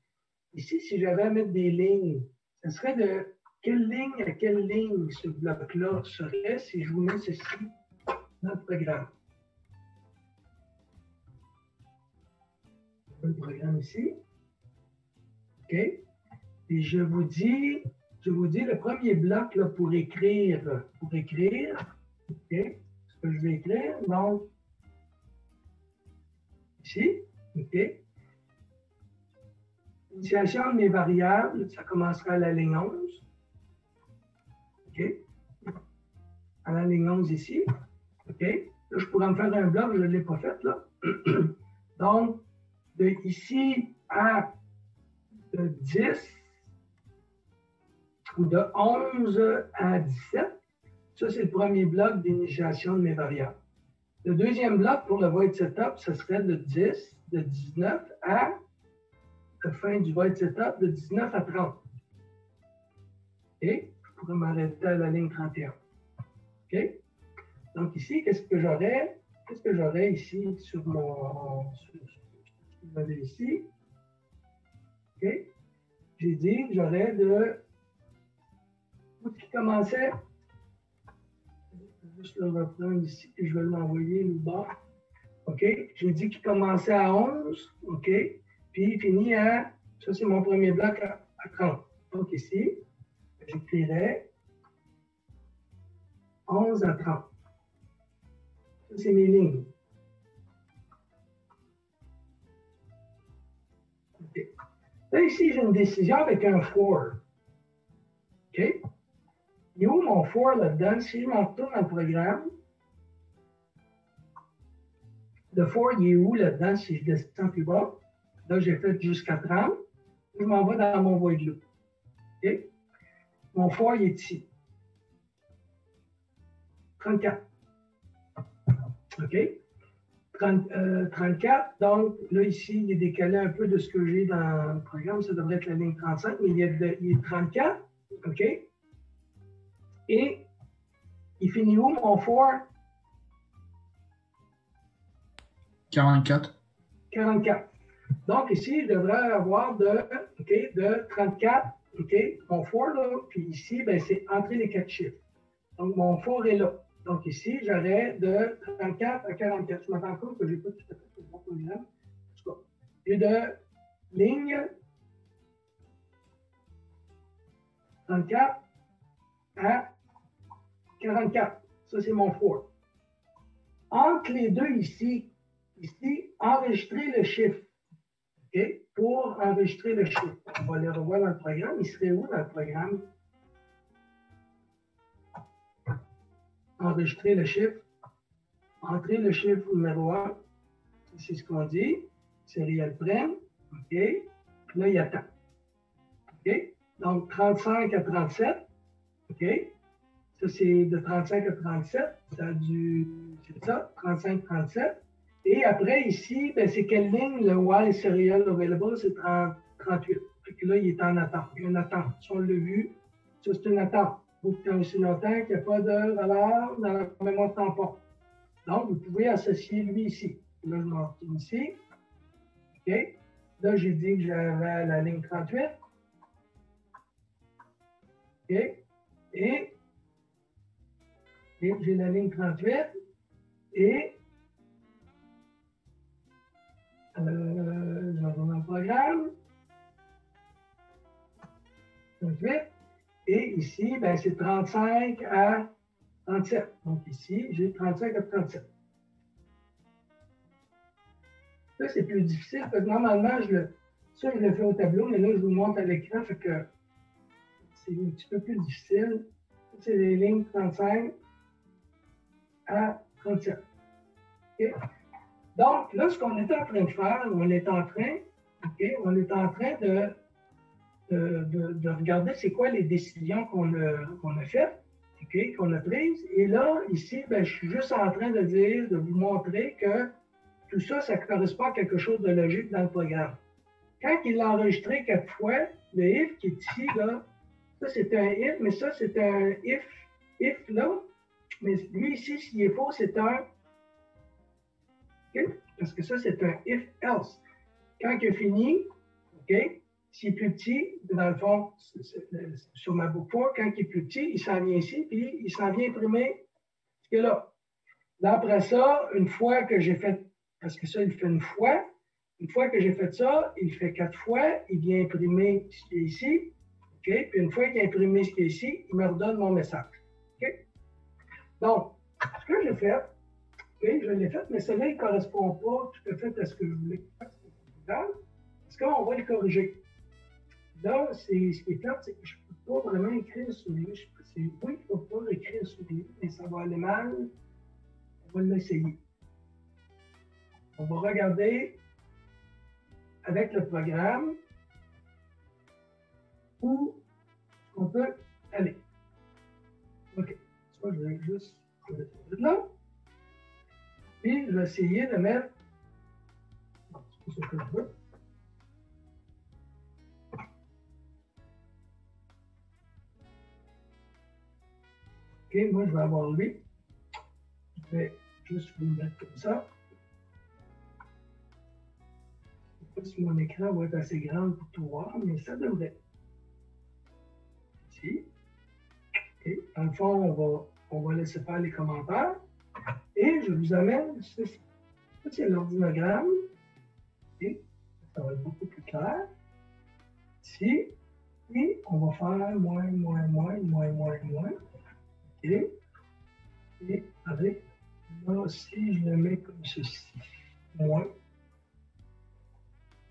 Ici, si j'avais à mettre des lignes, ce serait de quelle ligne à quelle ligne ce bloc-là serait si je vous mets ceci dans le programme. Le programme ici. OK. Et je vous dis le premier bloc là, pour écrire. OK. Ce que je vais écrire, donc, ici. OK. Initialisation de mes variables, ça commencera à la ligne 11. OK. À la ligne 11 ici. OK. Là, je pourrais me faire un bloc, je ne l'ai pas fait, là. Donc, de ici à de 10 ou de 11 à 17, ça, c'est le premier bloc d'initialisation de mes variables. Le deuxième bloc pour le void setup, ce serait de 10, de 19 à la fin du void setup, de 19 à 30. Et je pourrais m'arrêter à la ligne 31. OK? Donc ici, qu'est-ce que j'aurais? Qu'est-ce que j'aurais ici sur mon... Vous avez ici. OK? J'ai dit que j'aurais de... Tout ce qui commençait... Je vais juste le reprendre ici et je vais l'envoyer le bas. OK? J'ai dit qu'il commençait à 11. OK? Puis il finit à... Ça, c'est mon premier bloc à 30. Donc ici, j'écrirais 11 à 30. Ça, c'est mes lignes. OK. Là, ici, j'ai une décision avec un for. OK? Il est où mon for là-dedans? Si je m'en retourne dans le programme, le for, il est où là-dedans si je descends plus bas? Là, j'ai fait jusqu'à 30. Je m'en vais dans mon void loop. OK? Mon for, il est ici. 34. OK? 34. Donc, là, ici, il est décalé un peu de ce que j'ai dans le programme. Ça devrait être la ligne 35, mais il est 34. OK? Et il finit où, mon for? 44. 44. Donc, ici, je devrais avoir de 34, OK, mon for, là, puis ici, ben, c'est entrer les 4 chiffres. Donc, mon for est là. Donc, ici, j'aurais de 34 à 44. Je me rends compte que je n'ai pas tout à fait le bon programme. En tout cas, j'ai de ligne 34 à 44. Ça, c'est mon for. Entre les deux ici, enregistrer le chiffre. OK? Pour enregistrer le chiffre. On va le revoir dans le programme. Il serait où dans le programme? Enregistrer le chiffre. Entrer le chiffre numéro 1. C'est ce qu'on dit. Serial prem. OK? Là, il attend. OK? Donc, 35 à 37. OK? Ça, c'est de 35 à 37. C'est ça, 35, 37. Et après, ici, ben, c'est quelle ligne? Le while serial available, c'est 38. Fait que là, il est en attente. Il y a une attente. Si on l'a vu, ça, c'est une attente. Il faut que tant aussi longtemps qu'il n'y a pas de valeur dans la mémoire tampon. Donc, vous pouvez associer lui ici. Là, je m'en retourne ici. OK? Là, j'ai dit que j'avais la ligne 38. OK? Et j'ai la ligne 38. Et je vais dans le programme. 38. Et ici, ben, c'est 35 à 37. Donc ici, j'ai 35 à 37. Là, c'est plus difficile parce que normalement, je le fais au tableau, mais là, je vous montre à l'écran, fait que c'est un petit peu plus difficile. C'est les lignes 35 à 37. Okay? Donc, là, ce qu'on est en train de faire, on est en train de regarder c'est quoi les décisions qu'on a faites, okay, qu'on a prises. Et là, ici, ben, je suis juste en train de vous montrer que tout ça, ça correspond à quelque chose de logique dans le programme. Quand il l'a enregistré 4 fois, le if qui est ici, là, ça c'est un if, mais ça c'est un if là. Mais lui ici, s'il est faux, c'est un OK? Parce que ça, c'est un if else. Quand il a fini, OK? S'il est plus petit, dans le fond, sur ma book for, quand il est plus petit, il s'en vient ici, puis il s'en vient imprimer ce qu'il y a là. Là, après ça, une fois que j'ai fait, parce que ça, il fait une fois que j'ai fait ça, il fait 4 fois, il vient imprimer ce qui est ici, OK? Puis une fois qu'il a imprimé ce qui est ici, il me redonne mon message, OK? Donc, ce que j'ai fait, OK, je l'ai fait, mais celui-là, il ne correspond pas tout à fait à ce que je voulais faire. Parce qu'on va le corriger. Là, ce qui est clair, c'est que je ne peux pas vraiment écrire sur lui. Oui, il ne faut pas écrire sur lui, mais ça va aller mal. On va l'essayer. On va regarder avec le programme où on peut aller. OK. Ça, je vais juste le mettre là. Puis, je vais essayer de mettre. Non, c'est pas ce que je veux. OK, moi, je vais avoir lui. Je vais juste vous le mettre comme ça. Je ne sais pas si mon écran va être assez grand pour tout voir, mais ça devrait. Ici. OK. Dans le fond, on va laisser faire les commentaires. Et je vous amène, ça c'est l'ordinogramme. OK. Ça va être beaucoup plus clair. Ici. Et on va faire moins. OK. Et avec, là, si je le mets comme ceci, moins,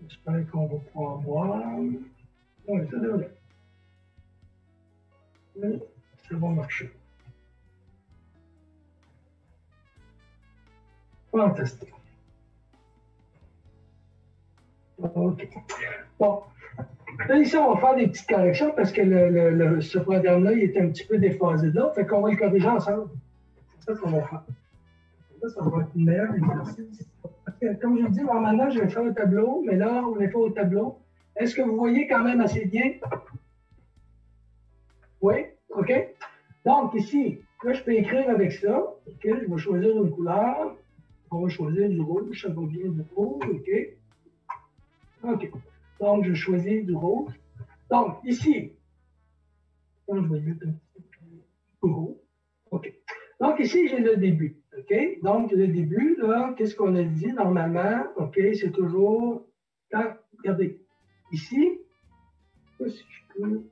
j'espère qu'on va pouvoir voir. Oui, ça devrait. Et ça va marcher. Fantastique. OK. Bon. Là, ici, on va faire des petites corrections parce que ce programme-là, il est un petit peu déphasé de là. Fait qu'on va le corriger ensemble. C'est ça qu'on va faire. Ça va être une meilleure exercice. Parce que, comme je vous dis, normalement, je vais faire au tableau, mais là, on est fait au tableau. Est-ce que vous voyez quand même assez bien? Oui? OK? Donc, ici, là, je peux écrire avec ça. OK? Je vais choisir une couleur. On va choisir du rouge. Ça va bien du rouge. OK? OK. Donc, je choisis du rouge. Donc, ici, je vais mettre un petit peu rouge. OK. Donc, ici, j'ai le début. OK? Donc, le début, là, qu'est-ce qu'on a dit normalement? OK? C'est toujours. Regardez. Ici, si je peux.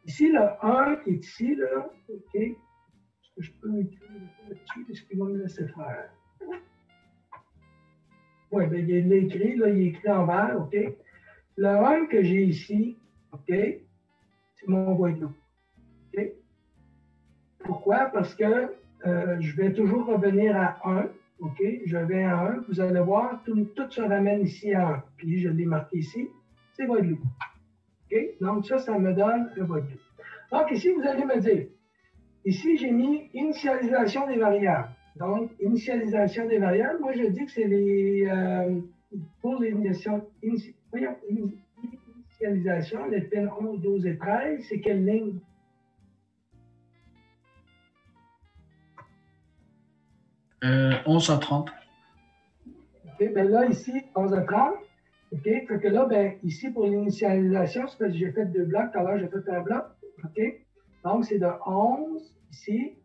Ici, le 1 qui est ici, là. OK? Est-ce que je peux écrire là-dessus? Qu'est-ce qu'il va me laisser faire? Oui, bien, il est écrit, là, il est écrit en vert. OK? Le 1 que j'ai ici, OK? C'est mon void loop. OK? Pourquoi? Parce que je vais toujours revenir à 1. OK? Je vais à 1. Vous allez voir, tout se ramène ici à 1. Puis je l'ai marqué ici. C'est void loop. OK? Donc, ça me donne le void loop. Donc, ici, vous allez me dire, ici, j'ai mis initialisation des variables. Donc, initialisation des variables, moi, je dis que c'est les. Pour l'initialisation, les pins 11, 12 et 13, c'est quelle ligne? 11 à 30. OK, bien là, ici, 11 à 30. OK, fait que là, ben, ici, pour l'initialisation, c'est parce que j'ai fait 2 blocs. Tout à l'heure, j'ai fait un bloc. OK, donc c'est de 11 ici.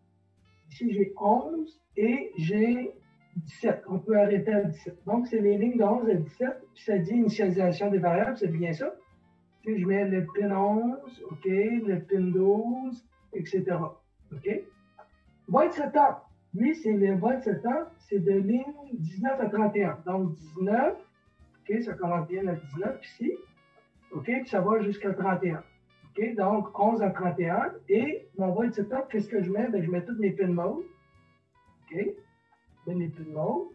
Ici, j'ai 11 et j'ai 17. On peut arrêter à 17. Donc, c'est les lignes de 11 à 17. Puis ça dit initialisation des variables, c'est bien ça. Puis je mets le pin 11, OK, le pin 12, etc. OK? Void setup. Lui, c'est le void setup, c'est de ligne 19 à 31. Donc, 19, OK, ça commence bien à 19 ici. OK, puis ça va jusqu'à 31. OK, donc 11 à 31. Et mon void setup, qu'est-ce que je mets? Bien, je mets tous mes pins mode. OK, je mets mes pins mode.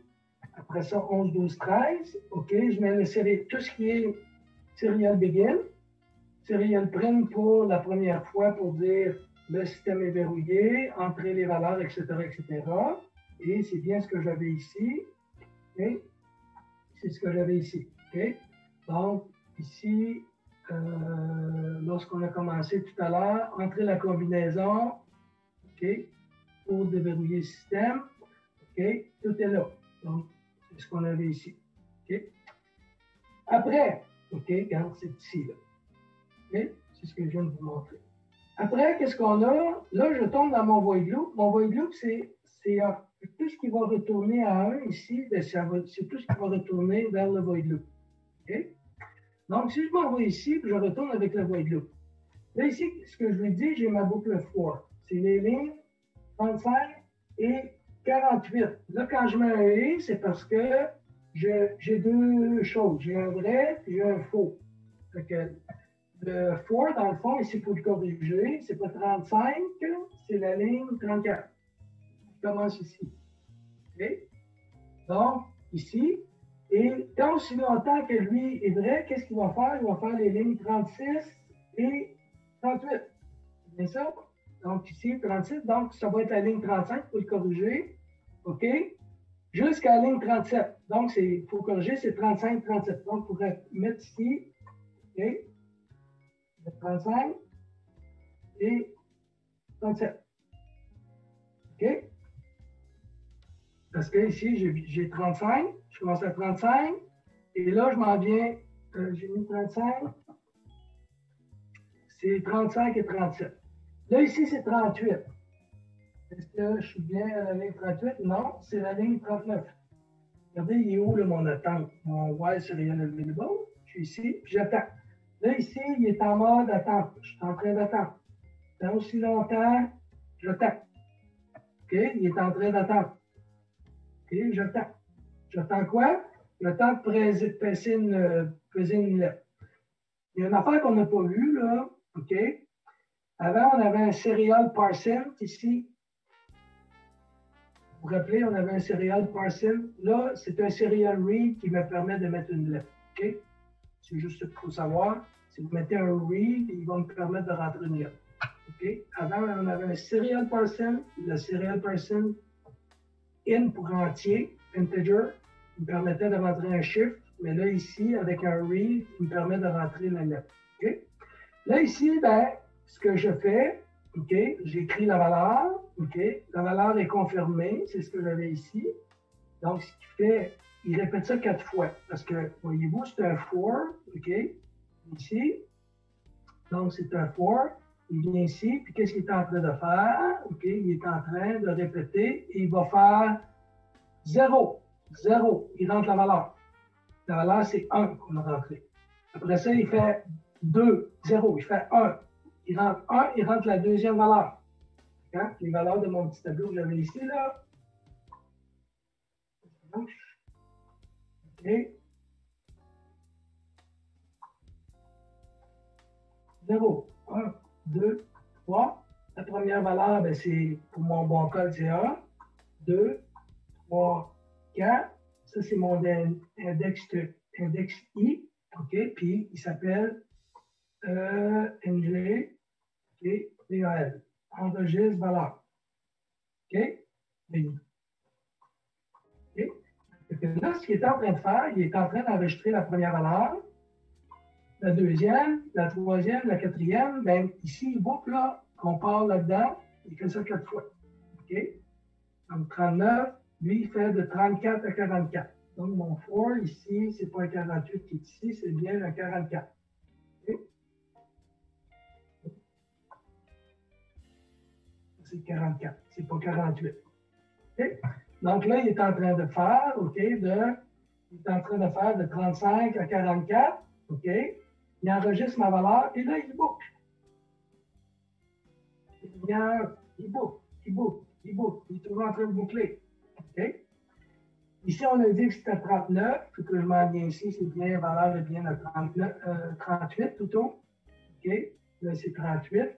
Après ça, 11, 12, 13. OK, je mets tout ce qui est serial begin. Serial print pour la première fois pour dire le système est verrouillé, entrer les valeurs, etc., etc. Et c'est bien ce que j'avais ici. Okay? C'est ce que j'avais ici. Okay? Donc, ici, lorsqu'on a commencé tout à l'heure, entrer la combinaison, okay, pour déverrouiller le système. Okay, tout est là. Donc, c'est ce qu'on avait ici. Okay? Après, OK, regarde, c'est ici. Là. Okay? C'est ce que je viens de vous montrer. Après, qu'est-ce qu'on a? Là, je tombe dans mon void loop. Mon void loop, c'est tout ce qui va retourner à 1 ici, c'est tout ce qui va retourner vers le void loop. Okay? Donc, si je m'en vais ici, je retourne avec le void loop. Là, ici, ce que je vous dis, j'ai ma boucle for. C'est les lignes 35 et 48. Là, quand je mets un et, c'est parce que j'ai deux choses. J'ai un vrai et j'ai un faux. Fait que le for, dans le fond, ici, il faut le corriger. C'est pas 35, c'est la ligne 34. Je commence ici. Okay? Donc, ici. Et tant aussi longtemps que lui est vrai, qu'est-ce qu'il va faire? Il va faire les lignes 36 et 38. C'est bien ça? Donc, ici, 36. Donc, ça va être la ligne 35 pour le corriger. OK? Jusqu'à la ligne 37. Donc, il faut corriger, c'est 35, 37. Donc, il faudrait mettre ici. OK? 35 et 37. OK? Parce que ici, j'ai 35. Je commence à 35. Et là, je m'en viens. J'ai mis 35. C'est 35 et 37. Là, ici, c'est 38. Est-ce que je suis bien à la ligne 38? Non, c'est la ligne 39. Regardez, il est où là, mon attente? Mon while serial available. Je suis ici, puis j'attends. Là, ici, il est en mode attente. Je suis en train d'attendre. Tant aussi longtemps, j'attends. OK? Il est en train d'attendre. OK? J'attends. J'attends quoi? J'attends de peser une lettre. Il y a une affaire qu'on n'a pas vue, là. OK? Avant, on avait un serial parcel ici. Vous vous rappelez, on avait un serial parcel. Là, c'est un serial read qui me permet de mettre une lettre. OK? C'est juste ce qu'il faut savoir. Si vous mettez un read, il va me permettre de rentrer une lettre. OK? Avant, on avait un serial parcel. Le serial parcel in pour entier, integer, il me permettait de rentrer un chiffre. Mais là, ici, avec un read, il me permet de rentrer la lettre. OK? Là, ici, ben, ce que je fais, OK, j'écris la valeur, OK, la valeur est confirmée, c'est ce que j'avais ici. Donc, ce qui fait, il répète ça 4 fois, parce que, voyez-vous, c'est un for, OK, ici. Donc, c'est un for, il vient ici, puis qu'est-ce qu'il est en train de faire? OK, il est en train de répéter, et il va faire 0, 0, il rentre la valeur. La valeur, c'est 1 qu'on a rentré. Après ça, il fait 2, 0, il fait 1. Il rentre 1, il rentre la deuxième valeur. Hein? Les valeurs de mon petit tableau que j'avais ici, là. OK. 0, 1, 2, 3. La première valeur, ben, c'est pour mon bon code, c'est 1, 2, 3, 4. Ça, c'est mon index I. OK. Puis, il s'appelle NG. OK. VAL. Enregistre valeur. OK? OK? Là, ce qu'il est en train de faire, il est en train d'enregistrer la première valeur, la deuxième, la troisième, la quatrième. Ben, ici, il boucle là, qu'on part là-dedans, il fait ça 4 fois. OK? Donc, 39, lui, il fait de 34 à 44. Donc, mon for, ici, c'est pas un 48 qui est ici, c'est bien un 44. OK? C'est 44, c'est pas 48. OK? Donc là, il est en train de faire, OK, il est en train de faire de 35 à 44, OK? Il enregistre ma valeur et là, il boucle. Il boucle, il boucle, il boucle. Il est toujours en train de boucler. OK? Ici, on a dit que c'était 39. Faut que je m'en viens ici, c'est bien, la valeur est bien à 38 plutôt. OK? Là, c'est 38.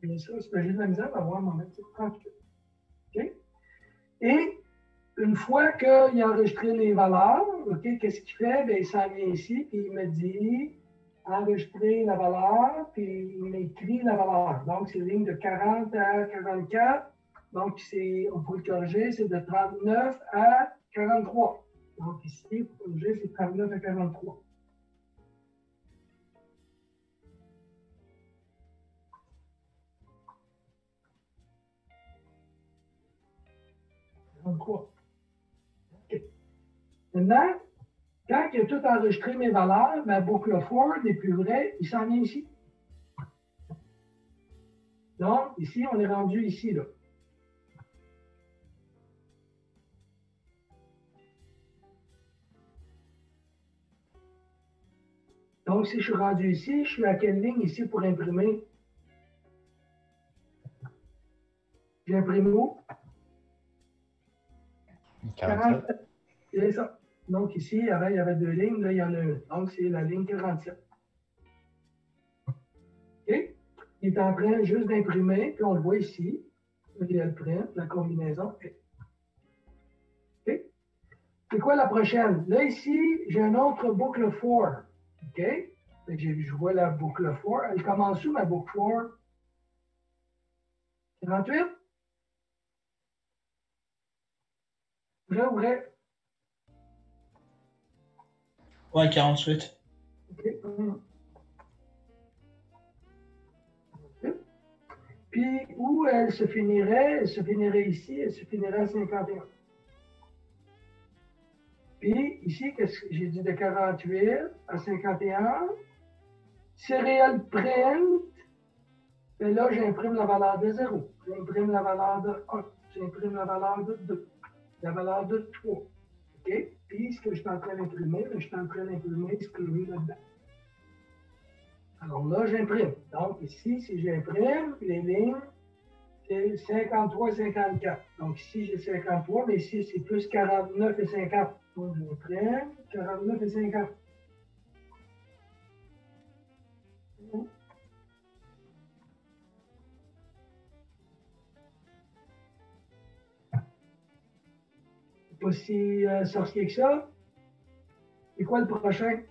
Bien sûr, c'est pas juste de la misère, on va voir mon mettre 38. OK? Et une fois qu'il a enregistré les valeurs, OK, qu'est-ce qu'il fait? Bien, il s'en vient ici, puis il me dit enregistrer la valeur, puis il m'écrit la valeur. Donc, c'est ligne de 40 à 44. Donc, on peut le corriger, c'est de 39 à 43. Donc, ici, pour corriger, c'est 39 à 43. OK. Maintenant, quand il a tout enregistré mes valeurs, ma boucle for n'est plus vraie, il s'en vient ici. Donc, ici, on est rendu ici, là. Donc, si je suis rendu ici, je suis à quelle ligne ici pour imprimer? J'imprime où? 47. C'est ça. Donc, ici, il y avait 2 lignes, là, il y en a une. Donc, c'est la ligne 47. OK? Il est en train juste d'imprimer, puis on le voit ici. Il y a le print, la combinaison. OK? C'est quoi la prochaine? Là, ici, j'ai une autre boucle for. OK? Je vois la boucle for. Elle commence où, ma boucle for? 48? Vrai ou vrai? Ouais, 48. OK. Puis, où elle se finirait? Elle se finirait ici, elle se finirait à 51. Puis, ici, qu'est-ce que j'ai dit de 48 à 51? Céréales print. Et là, j'imprime la valeur de 0. J'imprime la valeur de 1. J'imprime la valeur de 2. La valeur de 3. OK? Puis, ce que je suis en train d'imprimer, je suis en train d'imprimer ce que j'ai là-dedans. Alors là, j'imprime. Donc, ici, si j'imprime les lignes c'est 53 et 54. Donc ici, j'ai 53, mais ici, c'est plus 49 et 50. Donc, je prends 49 et 50. C'est pas si sorcier que ça. C'est quoi le prochain?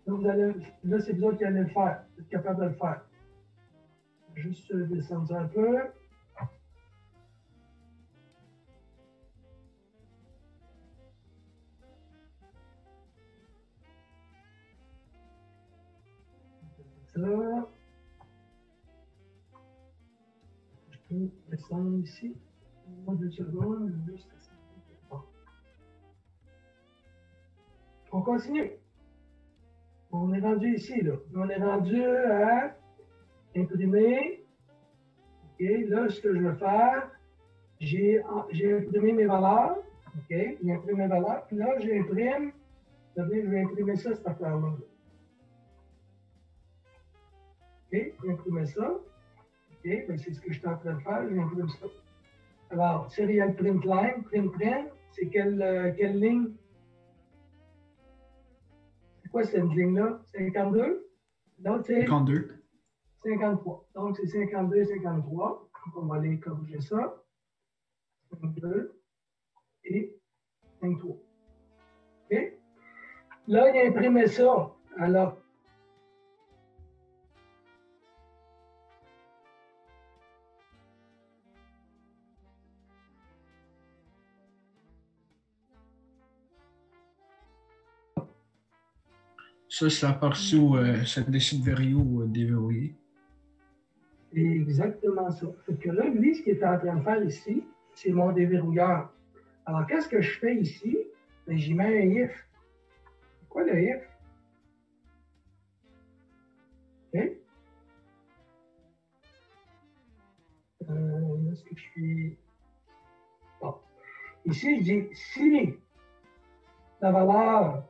Là, c'est vous autres qui allez le faire. Vous êtes capable de le faire. Juste descendre ça un peu. Ça. Je peux descendre ici. Moi, 2 secondes. Juste bon. On continue. On est rendu ici, là. On est rendu à imprimer. OK. Là, ce que je veux faire, j'ai imprimé mes valeurs. OK. J'ai imprimé mes valeurs. Puis là, j'imprime. Je vais imprimer ça, cette affaire-là. OK. J'ai imprimé ça. OK. Ben, c'est ce que je suis en train de faire. J'imprime ça. Alors, serial print line, print, c'est quelle ligne? C'est quoi cette ligne-là? 52? Donc, c'est 52. 53. Donc, c'est 52 et 53. Donc, on va aller corriger ça. 52 et 53. OK? Là, il a imprimé ça. Alors, Ça, c'est la partie où ça décide Verio déverrouiller. c'est exactement ça. Fait que là, lui, ce qu'il est en train de faire ici, c'est mon déverrouilleur. Alors, qu'est-ce que je fais ici? Ben, j'y mets un if. C'est quoi le if? OK? Est-ce que je suis. Bon. Ici, je dis si la valeur,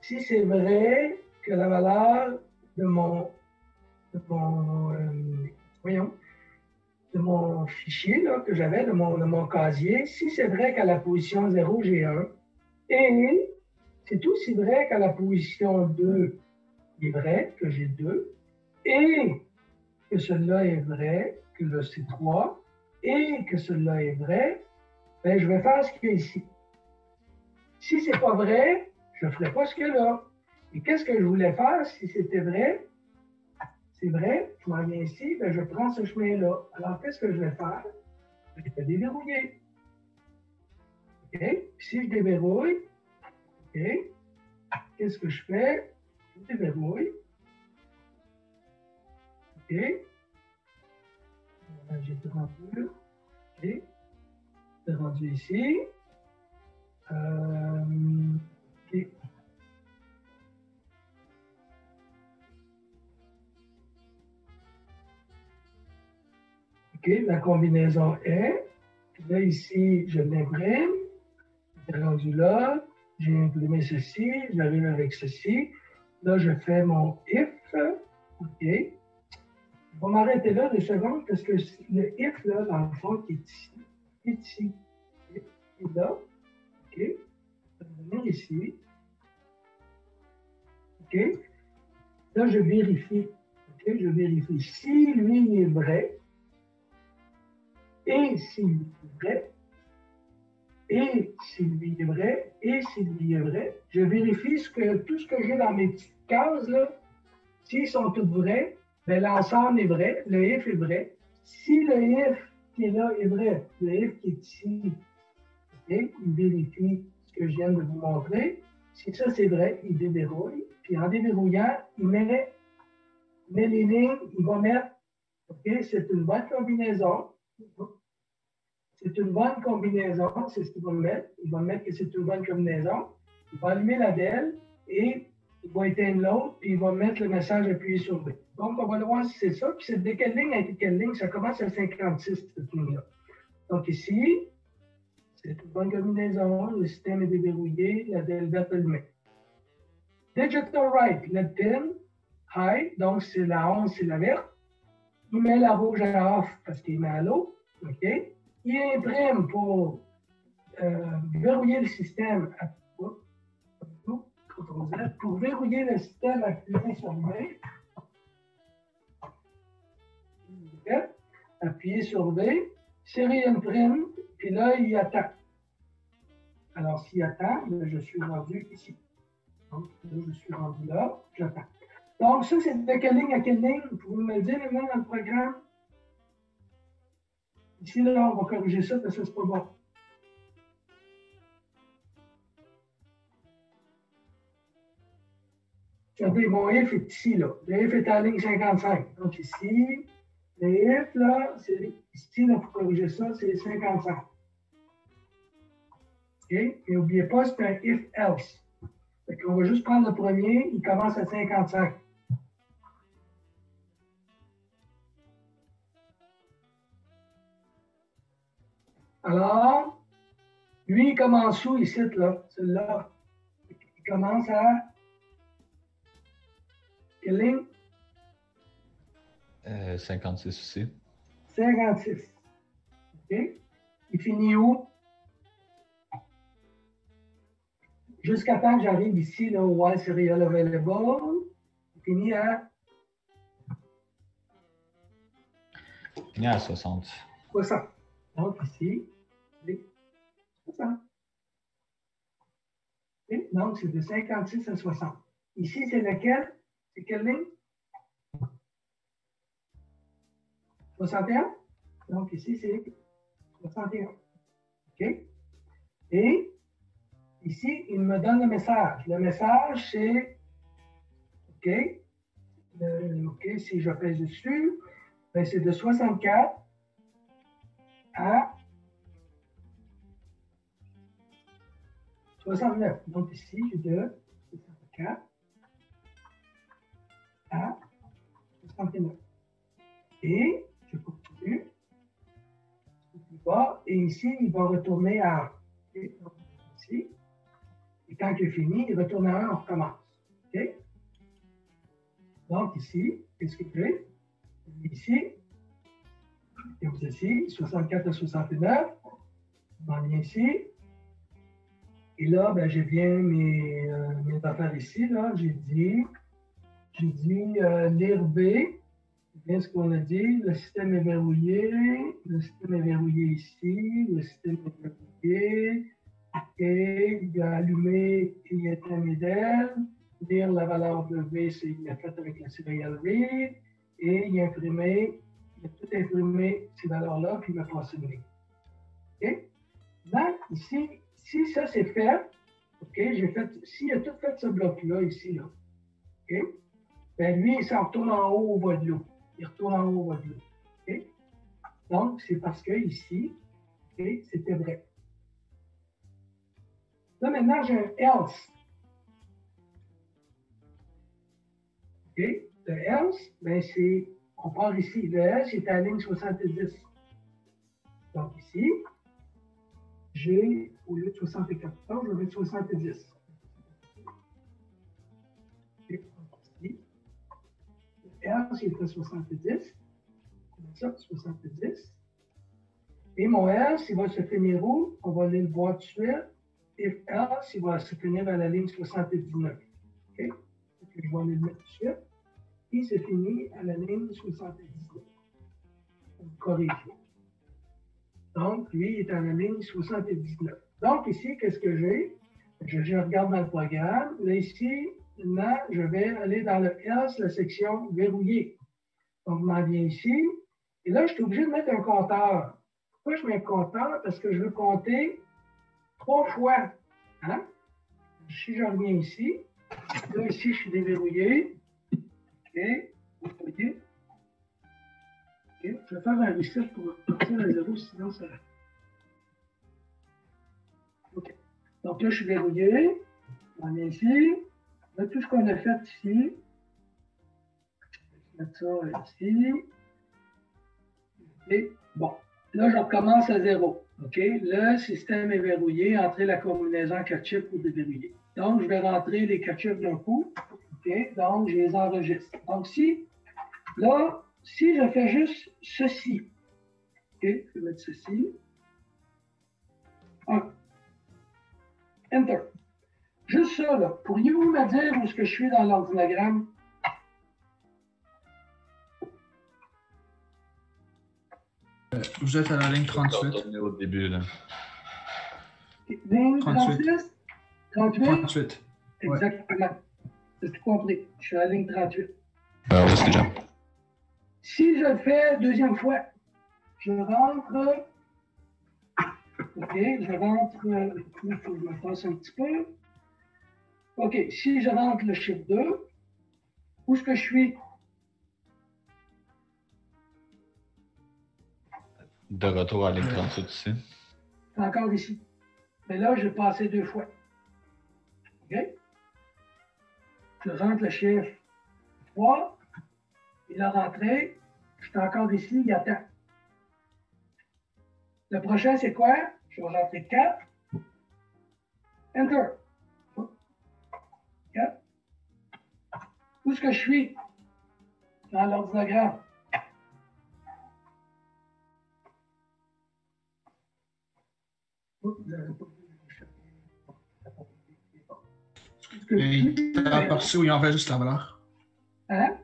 si c'est vrai que la valeur de voyons, de mon fichier là, que j'avais, de mon casier, si c'est vrai qu'à la position 0, j'ai 1, et c'est aussi vrai qu'à la position 2, il est vrai que j'ai 2, et que celui-là est vrai, que là c'est 3, et que celui-là est vrai, ben, je vais faire ce qu'il y a ici. Si ce n'est pas vrai, je ne ferai pas ce qu'il y a là. Et qu'est-ce que je voulais faire si c'était vrai? C'est vrai, je m'en viens ici, ben, je prends ce chemin-là. Alors, qu'est-ce que je vais faire? Je vais déverrouiller. OK? Puis si je déverrouille, OK? Qu'est-ce que je fais? Je déverrouille. OK? J'ai tout rendu. OK? C'est rendu ici. OK. OK, la combinaison est. Puis là, ici, je l'imprime. C'est rendu là. J'ai imprimé ceci. J'arrive avec ceci. Là, je fais mon if. OK. Je vais m'arrêter là 2 secondes parce que le if, là, dans le fond, qui est ici. OK. Et là. OK. Je vais venir ici. OK. Là, je vérifie. OK. Je vérifie si lui est vrai. Et si lui est vrai. Et si lui est vrai, et si lui est vrai, je vérifie tout ce que j'ai dans mes petites cases, là, s'ils sont tous vrais, ben, l'ensemble est vrai, le if est vrai. Si le if qui est là est vrai, le if qui est ici, okay, il vérifie ce que je viens de vous montrer. Si ça c'est vrai, il déverrouille. Puis en déverrouillant, il met les lignes, il va mettre, OK, c'est une bonne combinaison. C'est une bonne combinaison, c'est ce qu'il va mettre. Il va mettre que c'est une bonne combinaison. Il va allumer la DEL et il va éteindre l'autre, puis il va mettre le message appuyé sur V. Donc, on va le voir si c'est ça. Puis c'est de quelle ligne à quelle ligne? Ça commence à 56, cette ligne-là. Donc ici, c'est une bonne combinaison. Le système est déverrouillé. La DEL verte allumée. Digital write, le PIN, high, donc c'est la 11, c'est la verte. Il met la rouge à off parce qu'il met à l'eau. OK? Il imprime pour verrouiller le système. Pour verrouiller le système, appuyez sur V. Appuyez sur V. Série imprime. Puis là, il attend. Alors, s'il attend, là, je suis rendu ici. Donc, là, je suis rendu là, j'attends. Donc, ça, c'est de quelle ligne à quelle ligne? Vous pouvez me le dire maintenant dans le programme? Ici, là, on va corriger ça parce que c'est pas bon. Regardez, mon if est ici, là. Le if est à la ligne 55. Donc, ici, le if, là, c'est ici, là, pour corriger ça, c'est 55. OK? Et n'oubliez pas, c'est un if-else. On va juste prendre le premier, il commence à 55. Alors, lui, il commence où ici, là? Celui-là. Il commence à quelle ligne? 56 aussi. 56. OK? Il finit où? Jusqu'à temps que j'arrive ici, là, au While Serial Available, il finit à? Il finit à 60. 60. Donc ici, c'est 60. Okay? Donc, c'est de 56 à 60. Ici, c'est lequel? C'est quelle ligne? 61. Donc, ici, c'est 61. OK? Et ici, il me donne le message. Le message, c'est OK. OK, si je pèse dessus, ben, c'est de 64 à 69. Donc, ici, j'ai de 64 à 69. Et je continue. Et ici, il va retourner à 1. Okay. Donc, ici. Et quand il est fini, il retourne à 1, on recommence. Okay. Donc, ici, qu'est-ce que j'ai? Ici, et vous ici, 64 à 69. On en vient ici. Et là, ben, j'ai bien mes affaires ici. Là. J'ai dit lire B. C'est bien ce qu'on a dit. Le système est verrouillé. Le système est verrouillé ici. Le système est verrouillé. OK. Il a allumé et il a éteint mes DEL. Lire la valeur de V, il a fait avec le serial read. Et il a imprimé, il a tout imprimé ces valeurs-là, puis il m'a passé une ligne. OK? Donc, ici, si ça c'est fait, OK, s'il a tout fait ce bloc-là, ici, là, OK? Ben lui, il s'en retourne en haut au bas de l'eau. Il retourne en haut au bas de l'eau. OK? Donc, c'est parce que ici, OK, c'était vrai. Là, maintenant, j'ai un else. OK? Le else, ben c'est, on part ici. Le else est à la ligne 70. Donc, ici, j'ai, au lieu de 74, je vais mettre 70. Okay. Ici, le else est à 70. Ça, 70. Et mon else, il va se finir où? On va aller le voir tout de suite. If else, il va se finir à la ligne 79. OK? Donc, je vais aller le mettre tout de suite. Et c'est fini à la ligne 79. On corrige. Donc, lui, il est à la ligne 79. Donc, ici, qu'est-ce que j'ai? Je regarde dans le programme. Là, ici, maintenant, je vais aller dans le else, la section verrouillée. Donc, je m'en viens ici. Et là, je suis obligé de mettre un compteur. Pourquoi je mets un compteur? Parce que je veux compter 3 fois. Hein? Si je reviens ici, là, ici, je suis déverrouillé. OK. OK. Okay. Je vais faire un reset pour partir à 0, sinon ça. OK. Donc là, je suis verrouillé. On est ici. Là, tout ce qu'on a fait ici. Je vais mettre ça ici. Et bon. Là, je recommence à 0. OK? Le système est verrouillé. Entrez la combinaison 4 chiffres pour déverrouiller. Donc, je vais rentrer les 4 chiffres d'un coup. OK? Donc, je les enregistre. Donc, si, là, si je fais juste ceci, OK, je vais mettre ceci. 1. Enter. Juste ça, là. Pourriez-vous me dire où est-ce que je suis dans l'ordinogramme? Vous êtes à la ligne 38. On est au début, là. Ligne 38. 36? 38? 38. Exactement. C'est tout compris. Je suis à la ligne 38. Alors, où est-ce que j'aime? Si je le fais deuxième fois, je rentre. OK, je rentre. Il faut que je me passe un petit peu. OK, si je rentre le chiffre 2, où est-ce que je suis? De retour à la ligne 38 ici. C'est encore ici. Mais là, j'ai passé 2 fois. OK? Je rentre le chiffre 3. Il a rentré. Je suis encore ici, il attend. Le prochain, c'est quoi? Je vais rentrer 4. Enter. 4. Où est-ce que je suis? Dans l'ordinogramme. Et la partie où il enregistre la valeur. Hein?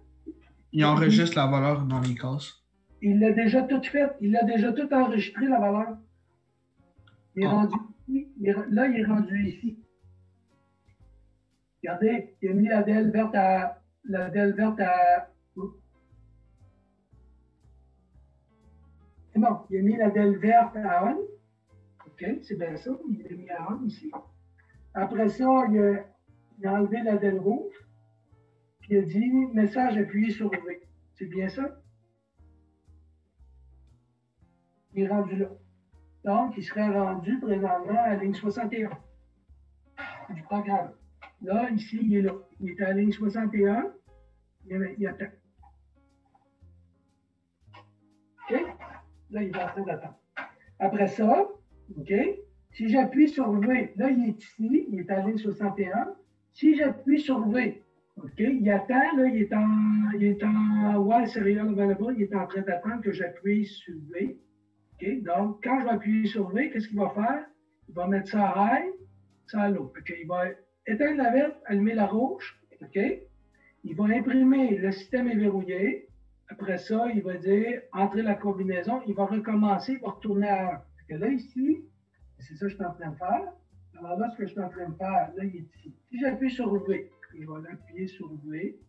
Il enregistre la valeur dans les cases. Il l'a déjà tout fait. Il a déjà tout enregistré, la valeur. Il est rendu ici. Là, il est rendu ici. Regardez, il a mis la DL verte à. La DL verte à. C'est bon, il a mis la DL verte à 1. OK, c'est bien ça. Il l'a mis à 1 ici. Après ça, il a enlevé la DL rouge. Puis il a dit message appuyé sur V. C'est bien ça? Il est rendu là. Donc, il serait rendu présentement à la ligne 61 du programme. Là, ici, il est là. Il est à la ligne 61. Il attend. OK? Là, il est en train d'attendre. Après ça, OK? Si j'appuie sur V, là, il est ici. Il est à la ligne 61. Si j'appuie sur V, OK? Il attend, là, il est en While Serial Available. Il est en train d'attendre que j'appuie sur V. OK? Donc, quand je vais appuyer sur V, qu'est-ce qu'il va faire? Il va mettre ça à high, ça à low. OK? Il va éteindre la verte, allumer la rouge. OK? Il va imprimer, le système est verrouillé. Après ça, il va dire entrer la combinaison. Il va recommencer, il va retourner à 1. Parce que là, ici, c'est ça que je suis en train de faire. Alors là, ce que je suis en train de faire, là, il est ici. Si j'appuie sur V, je vais appuyer sur V.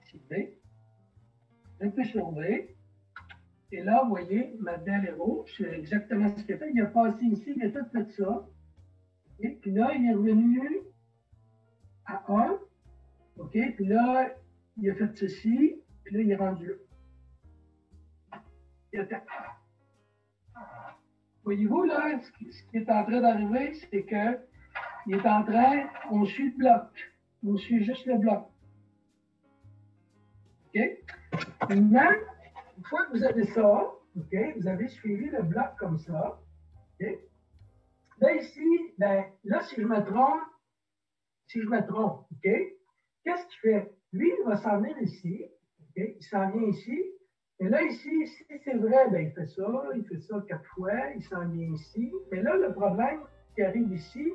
Ici, V. J'appuie sur V. Et là, vous voyez, ma DEL est rouge. C'est exactement ce qu'il a fait. Il a passé ici, il a tout fait ça. Et puis là, il est revenu à 1. OK? Puis là, il a fait ceci. Puis là, il est rendu là. Il attend. Voyez-vous, là, ce qui est en train d'arriver, c'est que il est en train, on suit le bloc. On suit juste le bloc. OK? Maintenant, une fois que vous avez ça, OK, vous avez suivi le bloc comme ça. OK? Là, ici, ben, là, si je me trompe, OK, qu'est-ce qu'il fait? Lui, il va s'en venir ici. OK? Il s'en vient ici. Et là, ici, si c'est vrai, ben, il fait ça 4 fois, il s'en vient ici. Mais là, le problème qui arrive ici,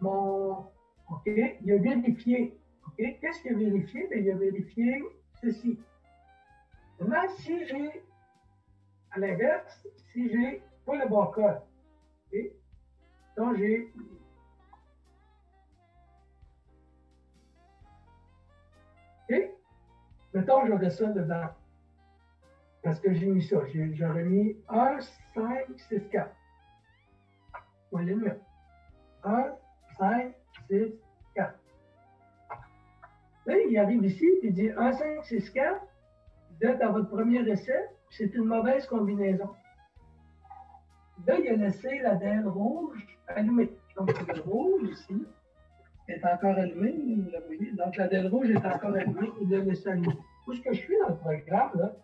OK, il a vérifié. OK? Qu'est-ce qu'il a vérifié? Ben, il a vérifié ceci. Maintenant, si j'ai, à l'inverse, si j'ai pas le bon code, OK? Donc, j'ai. OK? Mettons que j'aurais ça dedans. Parce que j'ai mis ça. J'aurais mis 1, 5, 6, 4. On va les mettre. 1, 5, 6, 4. Là, il arrive ici, il dit 1, 5, 6, 4. Vous êtes à votre premier essai, c'est une mauvaise combinaison. Là, il a laissé la DL rouge allumée. Donc, le rouge ici est encore allumé, vous la voyez. Donc, la DL rouge est encore allumée, il l'a laissé allumer. Où est-ce que je suis dans le programme, là?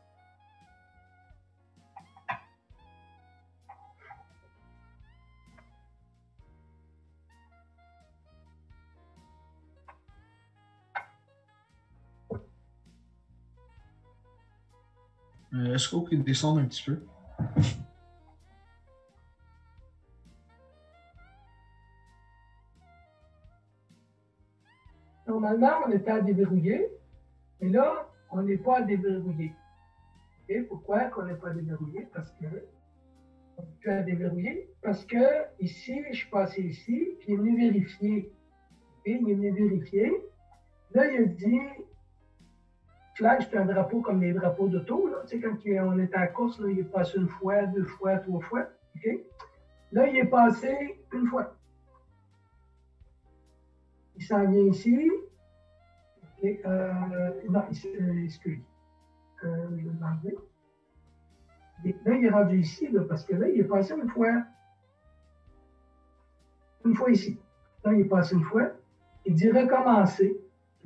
Est-ce qu'on peut descendre un petit peu? Normalement, on était à déverrouiller, mais là, on n'est pas à déverrouiller. Et pourquoi qu'on n'est pas à déverrouiller? Parce que on n'est plus à déverrouiller. Parce que ici, je suis passé ici, puis il est venu vérifier. Et il est venu vérifier. Là, il a dit flag, c'est un drapeau comme les drapeaux d'auto. Tu sais, quand on était à la course, là, il est passé une fois, deux fois, trois fois. Okay? Là, il est passé une fois. Il s'en vient ici. Okay. Non, excuse. Je vais l'enlever. Là, il est rendu ici, là, parce que là, il est passé une fois. Une fois ici. Là, il est passé une fois. Il dit recommencer.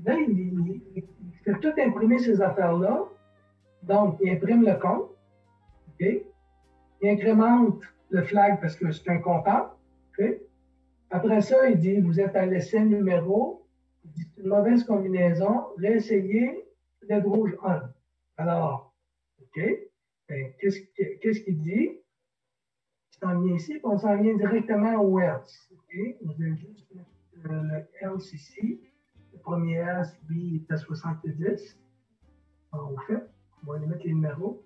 Là, il fait tout imprimer ces affaires-là. Donc, il imprime le compte. Okay. Il incrémente le flag parce que c'est un compteur. Okay. Après ça, il dit vous êtes à l'essai numéro. Il dit c'est une mauvaise combinaison. Réessayez LED rouge 1. Alors, OK. Ben, qu'est-ce qu'il dit? Il s'en vient ici, puis on s'en vient directement au else. OK. On vient juste mettre le else ici. Le premier else, lui, il est à 70. Alors, au fait, on va aller mettre les numéros.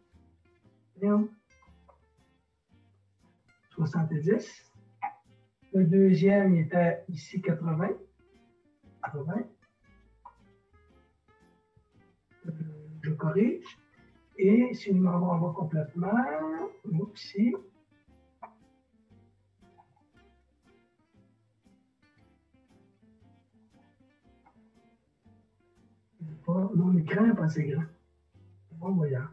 70. Le deuxième, il était ici 80. 80. Je corrige. Et si nous m'en va complètement, ici. Mon écran n'est pas assez grand. Bon voyage.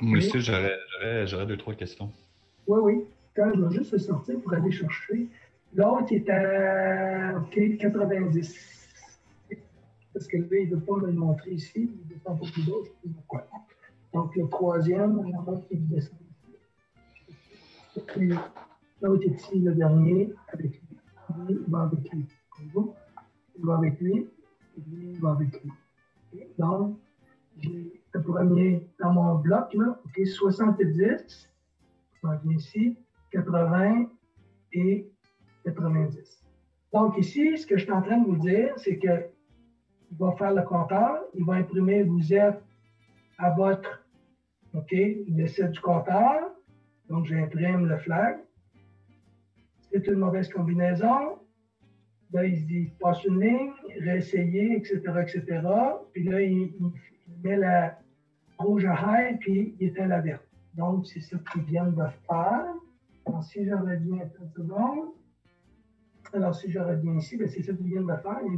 Moi aussi, j'aurais deux, trois questions. Oui, oui. Quand je vais juste le sortir pour aller chercher. L'autre est à 90. Parce que là, il ne veut pas me le montrer ici. Il descend pas plus bas. Je sais pas pourquoi. Donc, le troisième, on va qu'il descend ici. L'autre est ici, le dernier, avec lui. Lui, il va avec lui. Il va avec lui. Et lui, il va avec lui. Okay. Donc, j'ai le premier dans mon bloc, là, OK, 70. On vient ici, 80 et 90. Donc ici, ce que je suis en train de vous dire, c'est qu'il va faire le compteur, il va imprimer, vous êtes à votre, OK, l'essai du compteur. Donc j'imprime le flag. C'est une mauvaise combinaison. Là, il se dit, passe une ligne, réessayer, etc., etc. Puis là, il met la rouge à high, puis il éteint la verte. Donc, c'est ça qu'ils viennent de faire. Alors, si je reviens une seconde, alors si je reviens ici, ben, c'est ça qu'ils viennent de faire. Il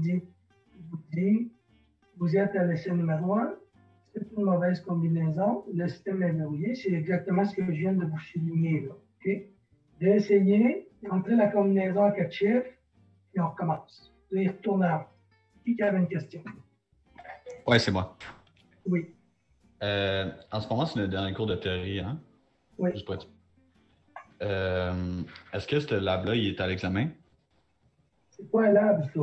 vous dit, vous êtes à l'essai numéro 1, c'est une mauvaise combinaison, le système est verrouillé, c'est exactement ce que je viens de vous souligner là. Okay? Réessayer, entrer la combinaison à 4 chiffres, et on recommence. Là, il retourne à 1. Qui avait une question? Oui, c'est moi. Oui. En ce moment, c'est le dernier cours de théorie, hein? Oui. Juste pour être... est-ce que ce lab-là, il est à l'examen? C'est pas un lab, ça.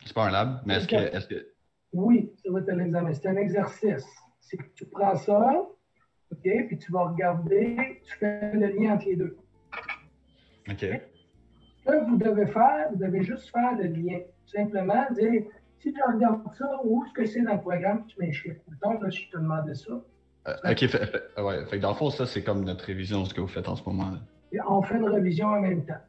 C'est pas un lab, mais est-ce que... Oui, ça va être un examen. C'est un exercice. C'est que tu prends ça, OK, puis tu vas regarder, tu fais le lien entre les deux. OK. Ce que vous devez faire, vous devez juste faire le lien. Simplement dire, si je regarde ça, où est-ce que c'est dans le programme, tu mets un chiffre. Donc, là, je te demandais ça. OK, ouais. Fait que dans le fond, ça, c'est comme notre révision de ce que vous faites en ce moment. Là. Et on fait une révision en même temps.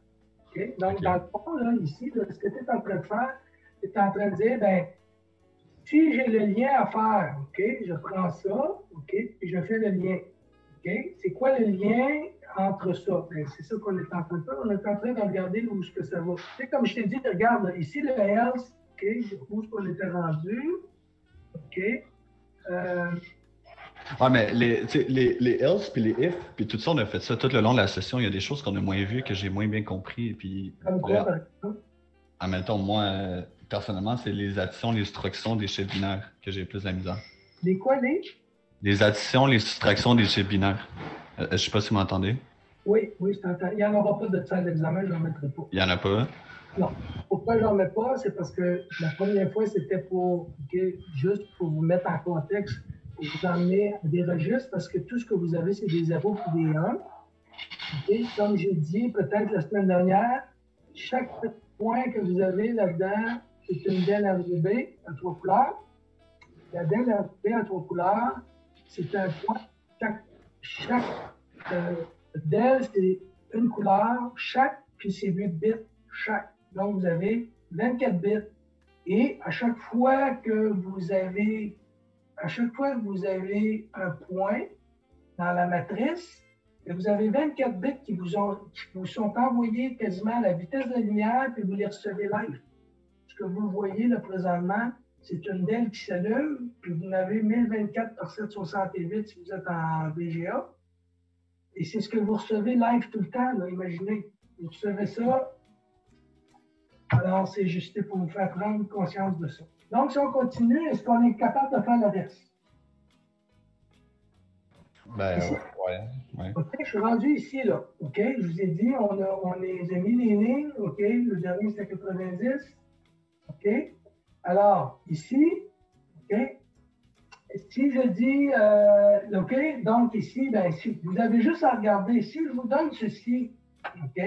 Okay? Donc, OK. dans le fond, là, ici, là, ce que tu es en train de faire, tu es en train de dire, ben, si j'ai le lien à faire, OK, je prends ça, OK, puis je fais le lien. OK? C'est quoi le lien entre ça? Ben, c'est ça qu'on est en train de faire. On est en train de regarder où est-ce que ça va. Tu sais, comme je t'ai dit, regarde, là, ici, le else, OK, où est-ce qu'on était rendu. OK. Ouais, mais les else puis les if, puis tout ça, on a fait ça tout le long de la session. Il y a des choses qu'on a moins vues, que j'ai moins bien compris. Puis, Comme quoi, par exemple? En même temps, moi, personnellement, c'est les additions, les soustractions des chiffres binaires que j'ai plus de la misère. Les quoi, les? Les additions, les soustractions des chiffres binaires. Je sais pas si vous m'entendez. Oui, oui, je t'entends. Il n'y en aura pas de salle d'examen, je n'en mettrai pas. Il n'y en a pas? Non. Pourquoi je n'en mets pas? C'est parce que la première fois, c'était pour, juste pour vous mettre en contexte, pour vous emmener à des registres, parce que tout ce que vous avez, c'est des 0 et des 1. Comme j'ai dit peut-être la semaine dernière, chaque point que vous avez là-dedans, c'est une DEL RGB à 3 couleurs. La DEL RGB à 3 couleurs, c'est un point. Chaque DEL, c'est une couleur chaque, puis c'est 8 bits chaque. Donc, vous avez 24 bits. Et à chaque fois que vous avez un point dans la matrice, vous avez 24 bits qui vous sont envoyés quasiment à la vitesse de la lumière, puis vous les recevez live. Ce que vous voyez là présentement, c'est une DEL qui s'allume, puis vous en avez 1024 par 768 si vous êtes en VGA. Et c'est ce que vous recevez live tout le temps, là, imaginez. Vous recevez ça. Alors, c'est juste pour vous faire prendre conscience de ça. Donc, si on continue, est-ce qu'on est capable de faire le reste? Ben, ici. ouais. OK, je suis rendu ici, là. OK, je vous ai dit, on les a mis les lignes. OK, le dernier, c'était 90. OK, alors, ici, OK, si je dis, OK, donc ici, ben, si, vous avez juste à regarder. Si je vous donne ceci, OK,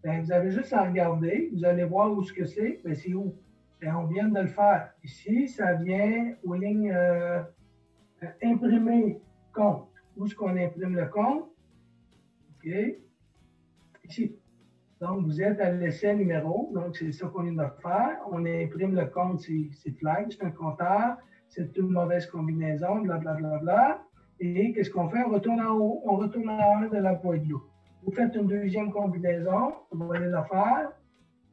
ben, vous avez juste à regarder. Vous allez voir où ce que c'est. Ben, c'est où? Ben, on vient de le faire. Ici, ça vient aux lignes imprimer compte. Où est-ce qu'on imprime le compte? OK, ici. Donc, vous êtes à l'essai numéro. Donc, c'est ça qu'on vient de faire. On imprime le compte, c'est flag, c'est un compteur. C'est une mauvaise combinaison, blablabla. Et qu'est-ce qu'on fait? On retourne en haut. On retourne en haut de la boîte d'eau. Vous faites une deuxième combinaison. On va aller la faire.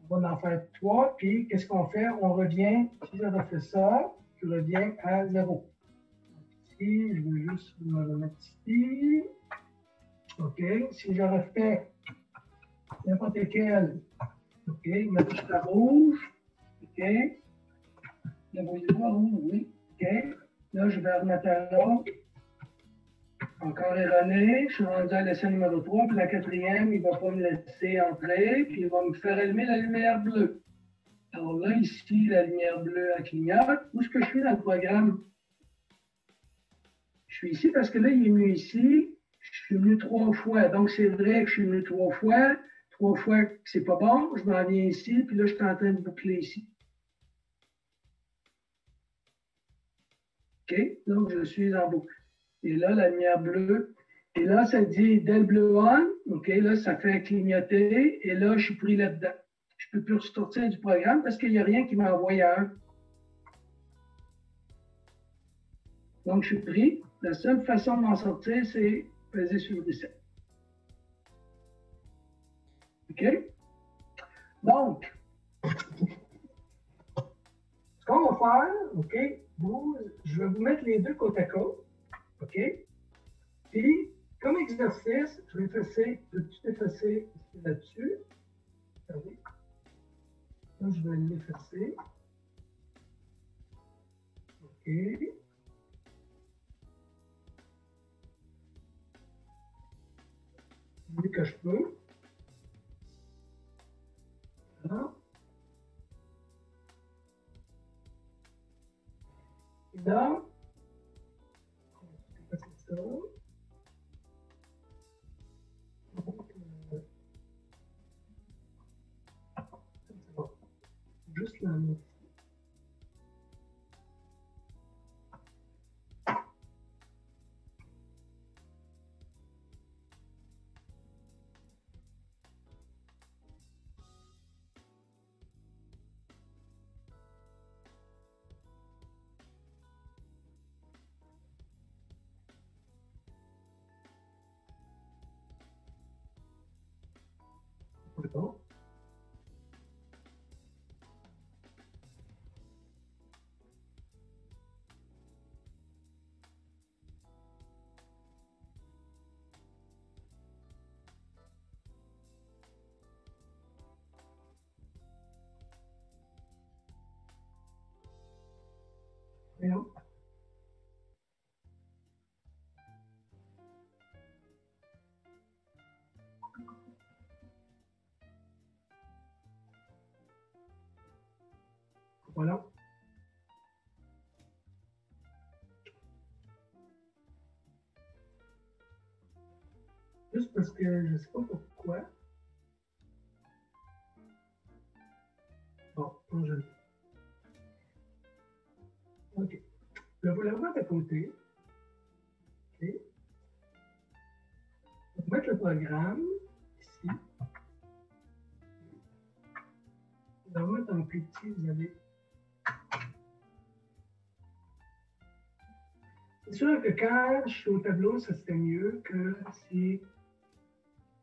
On va en faire 3. Puis, qu'est-ce qu'on fait? On revient. Si je refais ça, je reviens à 0. Ici, je vais juste me remettre ici. OK. Si je refais n'importe quel, OK, ma touche à rouge, OK, la voyez-vous en rouge, oui, OK, là, je vais remettre un autre, encore erroné, je suis rendu à l'essai numéro 3, puis la quatrième, il ne va pas me laisser entrer, puis il va me faire allumer la lumière bleue. Alors là, ici, la lumière bleue, elle clignote. Où est-ce que je suis dans le programme? Je suis ici parce que là, il est venu ici, je suis venu 3 fois, donc c'est vrai que je suis venu 3 fois, 3 fois que c'est pas bon, je m'en viens ici, puis là, je suis en train de boucler ici. OK? Donc, je suis en boucle. Et là, la lumière bleue. Et là, ça dit DEL bleu on. OK? Là, ça fait clignoter. Et là, je suis pris là-dedans. Je ne peux plus ressortir du programme parce qu'il n'y a rien qui m'envoie à 1. Donc, je suis pris. La seule façon de m'en sortir, c'est peser sur le reset. OK? Donc, ce qu'on va faire, OK? Je vais vous mettre les deux côte à côte. OK? Puis, comme exercice, je vais effacer, tout effacer là-dessus. Regardez. Là, je vais l'effacer. OK. Vu que je peux. Voilà. Et là, c'est ça. Juste la mettre. Bon. Voyons. pas long. Juste parce que je ne sais pas pourquoi. Bon, je l'ai. OK. Je vais vous le remettre à côté. OK. Je vais mettre le programme ici. Je vais mettre un plus petit, vous allez. C'est sûr que quand je suis au tableau, ça serait mieux que si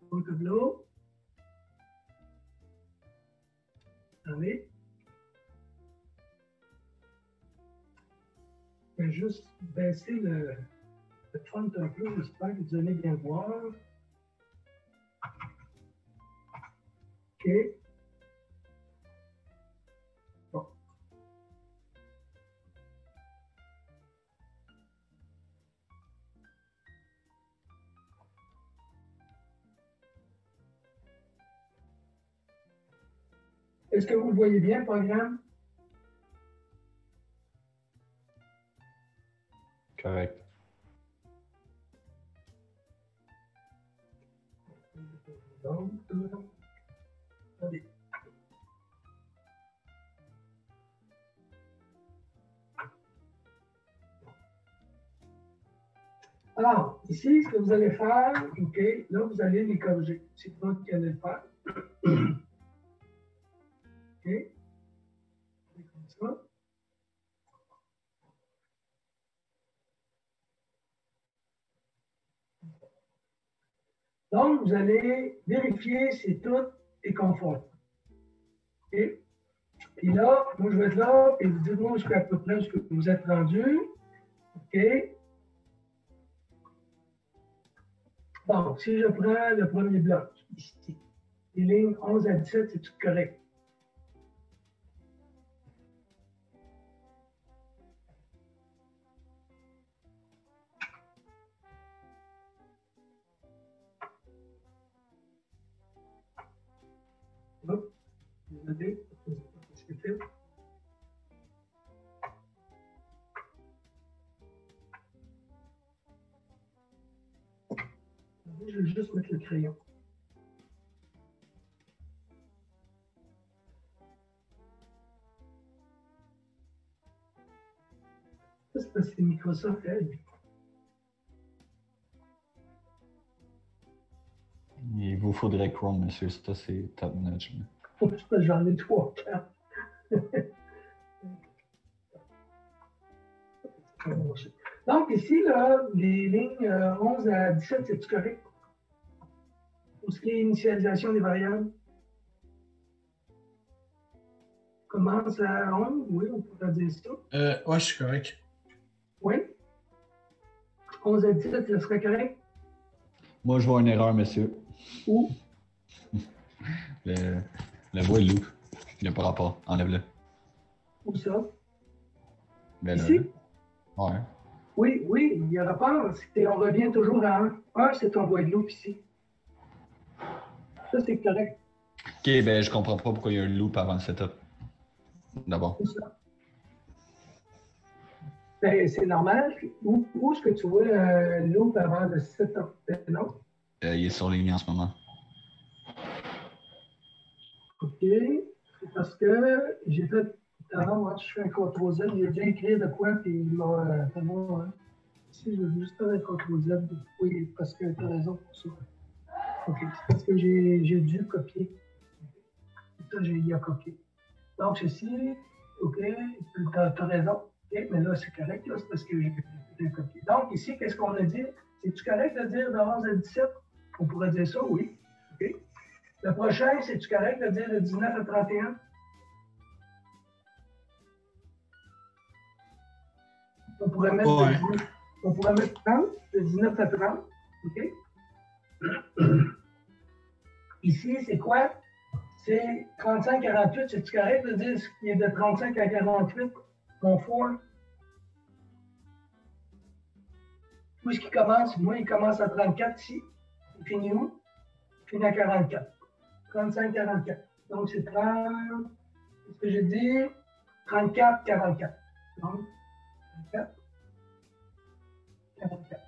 au tableau. Allez. Je vais juste baisser le font un peu, j'espère que vous allez bien voir. OK. Bon. Est-ce que vous le voyez bien, le programme? Correct. Donc, allez. Alors, ici, ce que vous allez faire, OK, là, vous allez les corriger. C'est pas qui allez le faire. OK. C'est comme ça. Donc, vous allez vérifier si tout est conforme. OK. Puis là, moi, je vais être là, et vous dites-moi jusqu'à peu près ce que vous êtes rendu. OK. Bon, si je prends le premier bloc, ici, les lignes 11 à 17, c'est tout correct? Hop, désolé, qu'est-ce que c'est? Je vais juste mettre le crayon. Ça, c'est parce que Microsoft aide. Il vous faudrait Chrome, monsieur. Ça, c'est top notch. J'en ai 3, 4. Donc, ici, là, les lignes 11 à 17, c'est-tu correct? Pour ce qui est initialisation des variables. Commence à 11, oui, on pourrait dire ça. Ouais, je suis correct. Oui. 11 à 17, ça serait correct? Moi, je vois une erreur, monsieur. Où? Le voix est loup. Il n'y a pas rapport. Enlève-le. Où ça? Ben, Ici? là. Ouais. Oui, oui, il y a rapport. On revient toujours à 1. 1, c'est ton voie de loup ici. Ça, c'est correct. Ok, ben, je comprends pas pourquoi il y a un loop avant le setup. D'abord. C'est ça. Ben, c'est normal. Où est-ce que tu vois le loop avant le setup? Non? Il est surligné en ce moment. OK. C'est parce que j'ai fait. Avant, moi, je fais un CTRL-Z. J'ai déjà écrit de quoi, puis il m'a. Ici, je vais juste faire un CTRL-Z. Oui, parce que tu as raison pour ça. OK. C'est parce que j'ai dû copier. Ça, il a copié. Donc, ceci, OK, tu as raison. OK, mais là, c'est correct, là, c'est parce que j'ai copié. Donc, ici, qu'est-ce qu'on a dit? C'est-tu correct de dire de 11 à 17? On pourrait dire ça, oui. OK. Le prochain, c'est-tu correct de dire de 19 à 31? On pourrait mettre, on pourrait mettre 30, de 19 à 30. OK? Ici, c'est quoi? C'est 35 à 48. C'est-tu correct de dire ce qui est de 35 à 48? Confort. Où est-ce qu'il commence? Moi, il commence à 34 ici. Il finit où? Il finit à 44. 35, 44. Donc, c'est 30. Qu'est-ce que j'ai dit? 34, 44. Donc, 34, 44.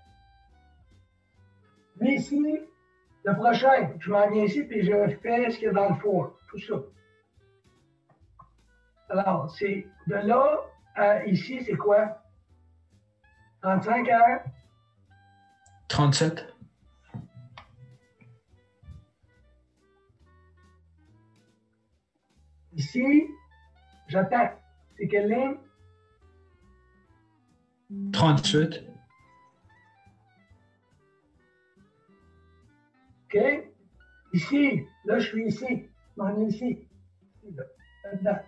Mais ici, le prochain, je m'en viens ici, puis je fais ce qu'il y a dans le four. Tout ça. Alors, c'est de là à ici, c'est quoi? 35 à 37. Ici, j'attends. C'est quelle ligne? 38. OK? Ici, là, je suis ici. Je m'en viens ici. Ici, là. Là-dedans.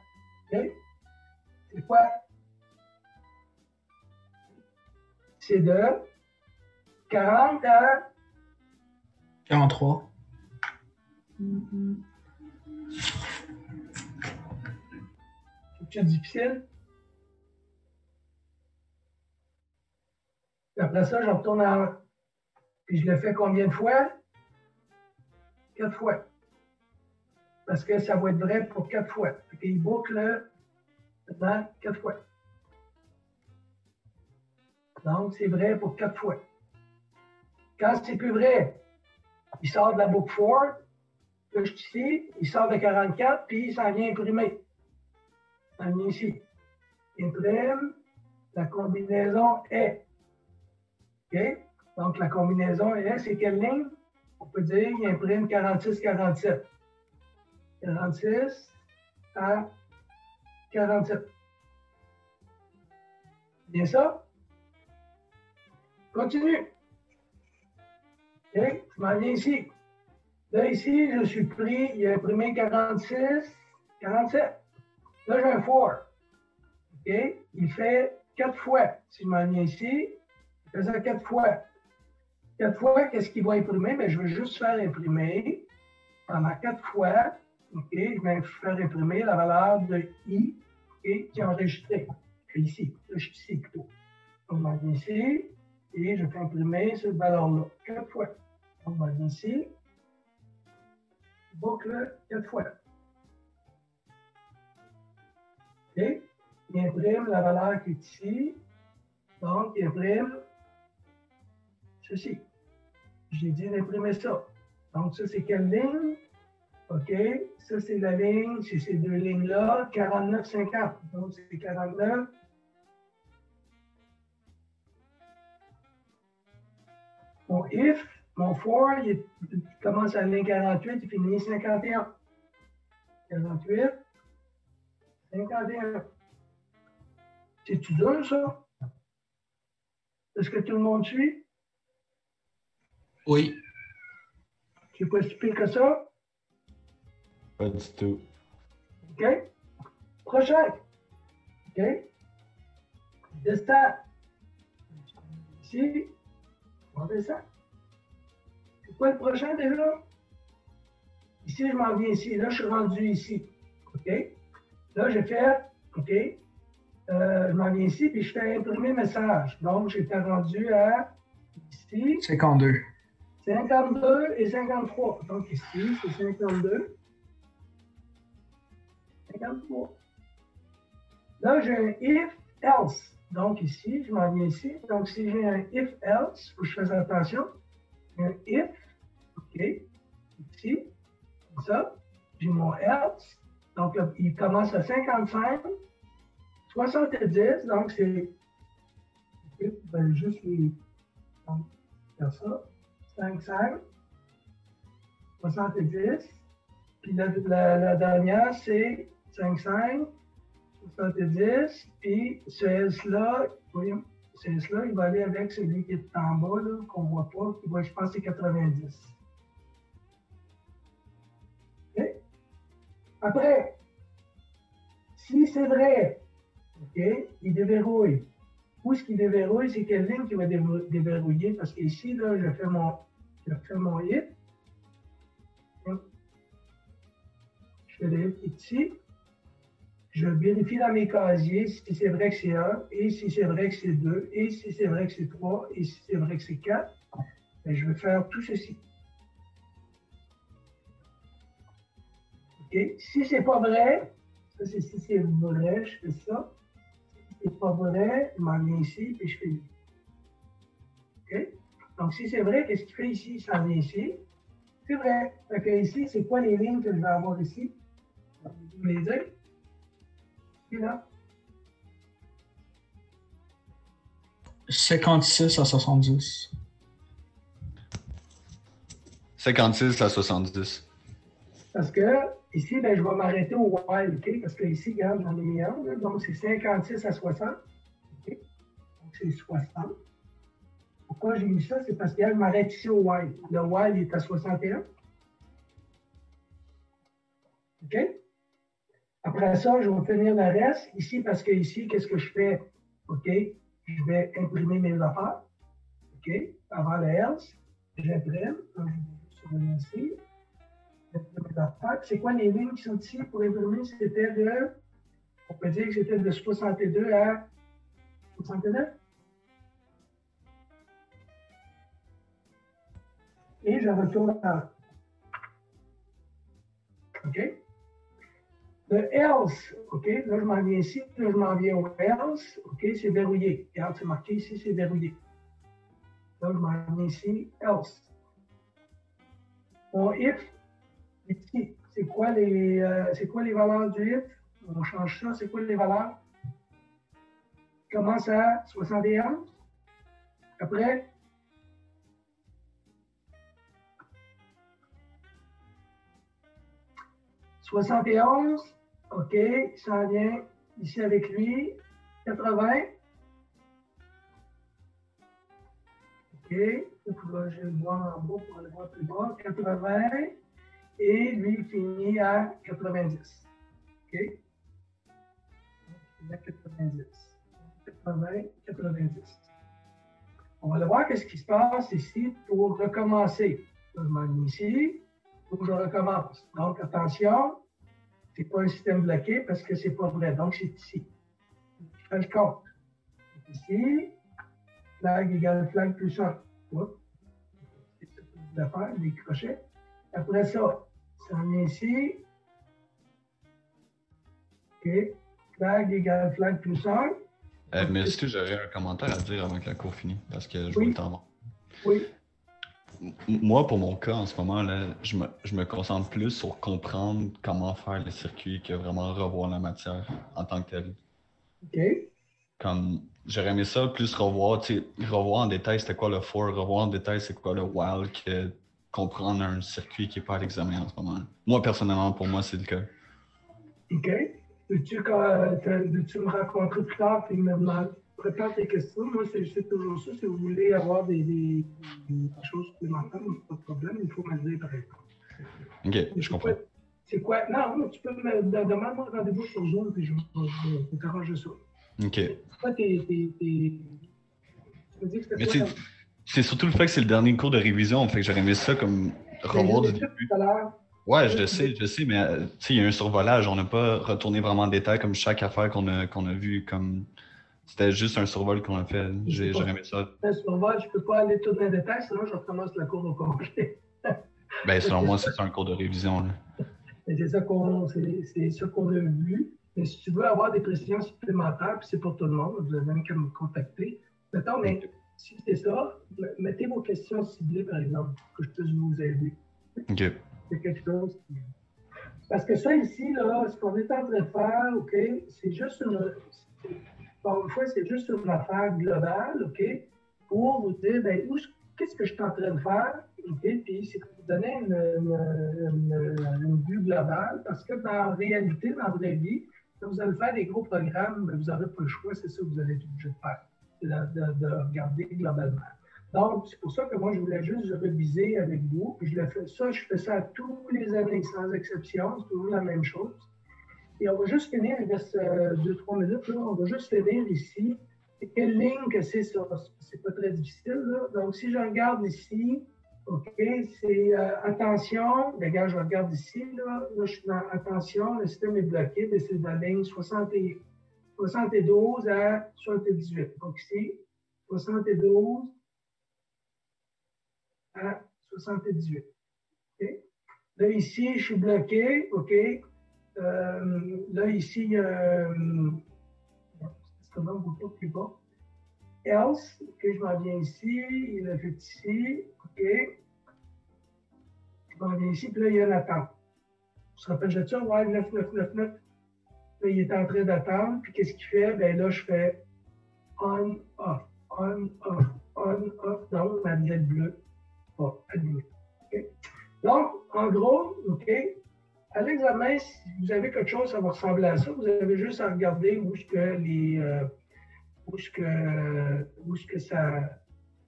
OK? C'est quoi? C'est de 40 à 43. C'est difficile. Puis après ça, je retourne à 1. Puis je le fais combien de fois? 4 fois. Parce que ça va être vrai pour 4 fois. Fait qu'il boucle maintenant 4 fois. Donc, c'est vrai pour 4 fois. Quand c'est plus vrai, il sort de la boucle 4. Là, je suis ici. Il sort de 44, puis il s'en vient imprimer. Il s'en vient ici. Imprime. La combinaison est. OK? Donc, la combinaison est, c'est quelle ligne? On peut dire qu'il imprime 46, 47. 46 à 47. Bien ça? Continue. OK? Je m'en viens ici. Là, ici, je suis pris, il a imprimé 46, 47. Là, j'ai un 4. OK? Il fait 4 fois. Si je m'en viens ici, il fait ça 4 fois. 4 fois, qu'est-ce qu'il va imprimer? Bien, je vais juste faire imprimer pendant 4 fois. OK? Je vais faire imprimer la valeur de I, OK, qui est enregistrée. Je suis ici. Là, je suis ici plutôt. Donc, je m'en viens ici et je fais imprimer cette valeur-là 4 fois. Donc, je m'en viens ici. Boucle 4 fois. OK? Il imprime la valeur qui est ici. Donc, il imprime ceci. J'ai dit d'imprimer ça. Donc, ça, c'est quelle ligne? OK? Ça, c'est la ligne, c'est ces deux lignes-là, 49, 50. Donc, c'est 49. Mon if, mon for, il commence à la ligne 48, il finit 51. 48, 51. C'est-tu dur, ça? Est-ce que tout le monde suit? Oui. C'est pas si pire que ça? Pas du tout. OK? Prochain. OK? Descends. Ici. On descend. C'est quoi le prochain déjà? Ici, je m'en viens ici. Là, je suis rendu ici. OK? Là, j'ai fait, OK? Je m'en viens ici, puis je fais imprimer message. Donc, j'étais rendu à ici. 52. 52 et 53. Donc, ici, c'est 52. 53. Là, j'ai un if-else. Donc, ici, je m'en viens ici. Donc, si j'ai un if-else, il faut que je fasse attention. Un if, OK, ici, comme ça. J'ai mon else. Donc, là, il commence à 55, 70. Donc, c'est. OK, ben, juste donc, faire ça. 5, 5, 70. Puis la dernière, c'est 5, 5. 70, puis ce S-là, voyons, ce S-là, il va aller avec celui qui est en bas, qu'on ne voit pas, qui va, je pense, c'est 90. OK? Après, si c'est vrai, OK, il déverrouille. Où est-ce qu'il déverrouille? C'est quelle ligne qui va déverrouiller? Parce qu'ici, là, je fais mon hit. Je fais le hit ici. Je vérifie dans mes casiers si c'est vrai que c'est 1, et si c'est vrai que c'est 2, et si c'est vrai que c'est 3, et si c'est vrai que c'est 4. Bien, je vais faire tout ceci. OK? Si c'est pas vrai, Ça, c'est si c'est vrai, je fais ça. Si c'est pas vrai, je m'en viens ici, puis je fais lui. OK? Donc, si c'est vrai, qu'est-ce qu'il fait ici? Il s'en vient ici. C'est vrai. Fait que ici, c'est quoi les lignes que je vais avoir ici? Je vais les dire. Et là, 56 à 70. 56 à 70. parce que ici, ben, je vais m'arrêter au while, OK? Parce que ici, regarde, j'en ai mis un, là, donc c'est 56 à 60. OK? Donc, c'est 60. Pourquoi j'ai mis ça? C'est parce que je m'arrête ici au while. Le while est à 61. OK? Après ça, je vais finir le reste ici parce que ici, qu'est-ce que je fais? OK? Je vais imprimer mes affaires. OK? Avant le else, j'imprime. Donc, je vais juste ici. J'imprime mes affaires. C'est quoi les lignes qui sont ici pour imprimer? C'était de, on peut dire que c'était de 62 à 69. Et je retourne à. OK? Le else, OK, là, je m'en viens ici, là, je m'en viens au else, OK, c'est verrouillé. Regarde, c'est marqué ici, c'est verrouillé. Là, je m'en viens ici, else. Mon if, ici, c'est quoi les valeurs du if? On change ça, c'est quoi les valeurs? Commence à 61. Après, « 71, OK, il s'en vient ici avec lui. 80. OK, il faudra que je le vois en bas pour aller voir plus bas. 80. Et lui, il finit à 90. OK? Il est à 90. 80, 90. On va aller voir qu'est-ce qui se passe ici pour recommencer. Là, je m'en viens ici. Il faut que je recommence. Donc, attention, ce n'est pas un système bloqué parce que ce n'est pas vrai. Donc, c'est ici. Je fais le compte. Ici, flag égale flag plus 1. C'est ça que je voulais faire, des crochets. Après ça, ça vient ici. OK. Flag égale flag plus 1. Mais est-ce que j'aurais un commentaire à dire avant que la cour finisse? Parce que je vois Oui. le temps avant. Oui. Moi, pour mon cas, en ce moment, là, je me concentre plus sur comprendre comment faire le circuit que vraiment revoir la matière en tant que telle. OK. Comme j'aurais aimé ça plus revoir, tu sais, revoir en détail c'était quoi le for, revoir en détail c'est quoi le while, que comprendre un circuit qui n'est pas à l'examen en ce moment. Moi, personnellement, pour moi, c'est le cas. OK. Veux-tu me rencontrer plus tard et me demander, prépare tes questions? Moi, c'est toujours ça. Si vous voulez avoir des choses supplémentaires, pas de problème, il faut me le dire, par exemple. OK, je comprends. C'est quoi? Non, tu peux me demander un rendez-vous sur Zoom, puis je vais t'arranger ça. OK. C'est quoi tu me dis que Mais c'était quoi? c'est surtout le fait que c'est le dernier cours de révision, fait que j'aurais aimé ça comme revoir du début. Tout à l'heure. Ouais, je sais, mais il y a un survolage, on n'a pas retourné vraiment en détail comme chaque affaire qu'on a vue, comme c'était juste un survol qu'on a fait. J'aurais aimé ça. Un survol, je ne peux pas aller tout dans les détails, sinon je recommence la cour au complet. Ben, selon moi, c'est un cours de révision. Là. C'est ça qu'on a vu. Mais si tu veux avoir des précisions supplémentaires, puis c'est pour tout le monde, vous avez même qu'à me contacter. Mettons, mais si c'est ça, mettez vos questions ciblées, par exemple, pour que je puisse vous aider. OK. C'est quelque chose qui... Parce que ça ici, là, ce qu'on est en train de faire, OK, c'est juste une fois, c'est juste une affaire globale, OK, pour vous dire, ben, qu'est-ce que je suis en train de faire, OK, puis c'est pour vous donner une vue globale, parce que dans la réalité, dans la vraie vie, quand vous allez faire des gros programmes, ben, vous n'aurez pas le choix, c'est ça que vous allez être obligé de faire, c'est de regarder globalement. Donc, c'est pour ça que moi, je voulais juste réviser avec vous. Puis je fais ça tous les années, sans exception. C'est toujours la même chose. Et on va juste finir, il reste 2-3 minutes, là, on va juste finir ici. Et quelle ligne que c'est ça? C'est pas très difficile, là. Donc, si je regarde ici, OK, c'est attention. Regarde, je regarde ici, là. Là, je suis dans attention, le système est bloqué, mais c'est de la ligne 72 à 78. Donc, ici, 72 à 78. Okay. Là, ici, je suis bloqué, OK? Là, ici, il y a c'est un peu plus bas. Else, OK, je m'en viens ici, il est fait ici, OK. Je m'en viens ici, puis là, il y a une attente. Tu te rappelles de ça? Ouais, 9999. Là, il est en train d'attendre, puis qu'est-ce qu'il fait? Ben là, je fais on, off, on, off, on, off. Donc, ma LED bleue va allumer. OK? Donc, en gros, OK, à l'examen, si vous avez quelque chose, ça va ressembler à ça. Vous avez juste à regarder où est-ce que ça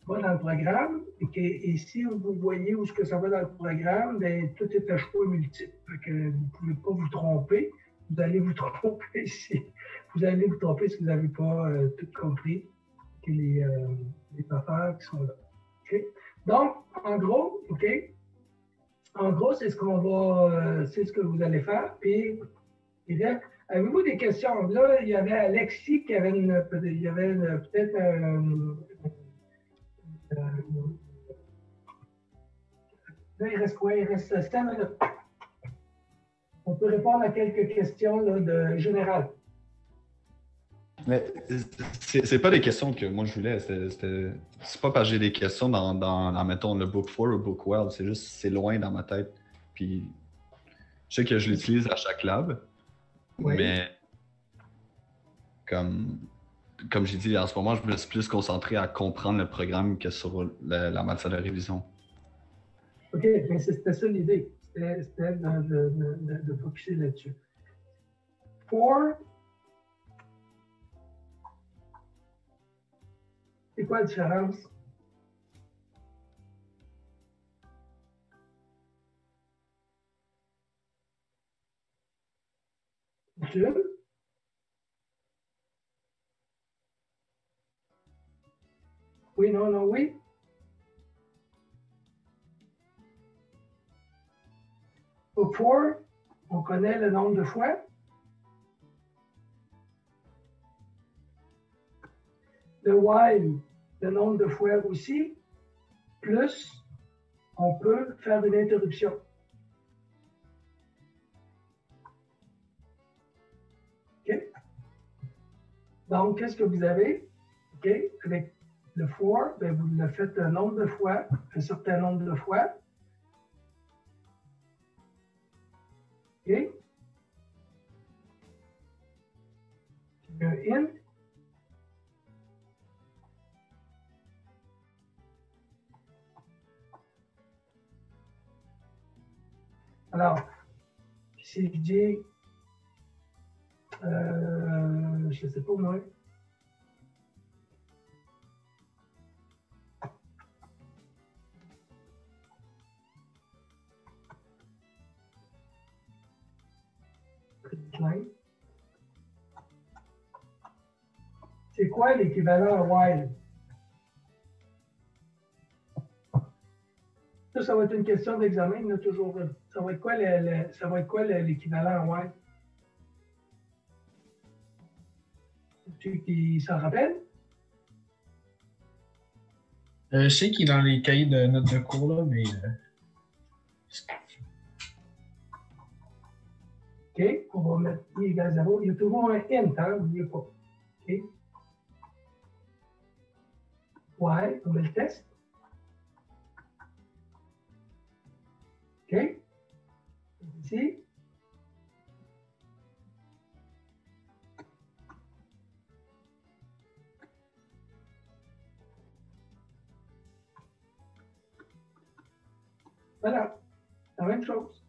va dans le programme. Et si vous voyez où est-ce que ça va dans le programme, bien, tout est à choix multiple. Vous ne pouvez pas vous tromper. Vous allez vous tromper si vous n'avez pas tout compris les affaires qui sont là. Okay? Donc, en gros, OK? En gros, c'est ce que vous allez faire. Puis, avez-vous des questions? Là, il y avait Alexis qui avait peut-être là, il reste quoi? Il reste 5 minutes. On peut répondre à quelques questions là, de générales. Mais c'est pas des questions que moi je voulais. C'est pas parce que j'ai des questions dans mettons, le Book 4 ou Book Well. C'est juste, c'est loin dans ma tête. Puis, je sais que je l'utilise à chaque lab. Oui. Mais, comme j'ai dit, en ce moment, je me suis plus concentré à comprendre le programme que sur la matière de révision. OK, mais c'était ça l'idée. C'était de focuser là-dessus. 4. C'est quoi la différence? Jules? Oui, non, non, oui. Au 4, on connaît le nombre de fois. Le while, le nombre de fois aussi, plus on peut faire une interruption. OK? Donc, qu'est-ce que vous avez? OK? Avec le for, ben, vous le faites un nombre de fois, un certain nombre de fois. OK? Un int. Alors, si je dis, je ne sais pas moi, c'est quoi l'équivalent à while? Ça va être une question d'examen, toujours. Ça va être quoi l'équivalent à while? Tu qui s'en rappelle? Je sais qu'il est dans les cahiers de notes de cours, là, mais. OK, on va mettre i égale 0. Il y a toujours un int, hein, n'oubliez pas. OK. Ouais, on met le test. OK. Ici. Voilà, la même chose.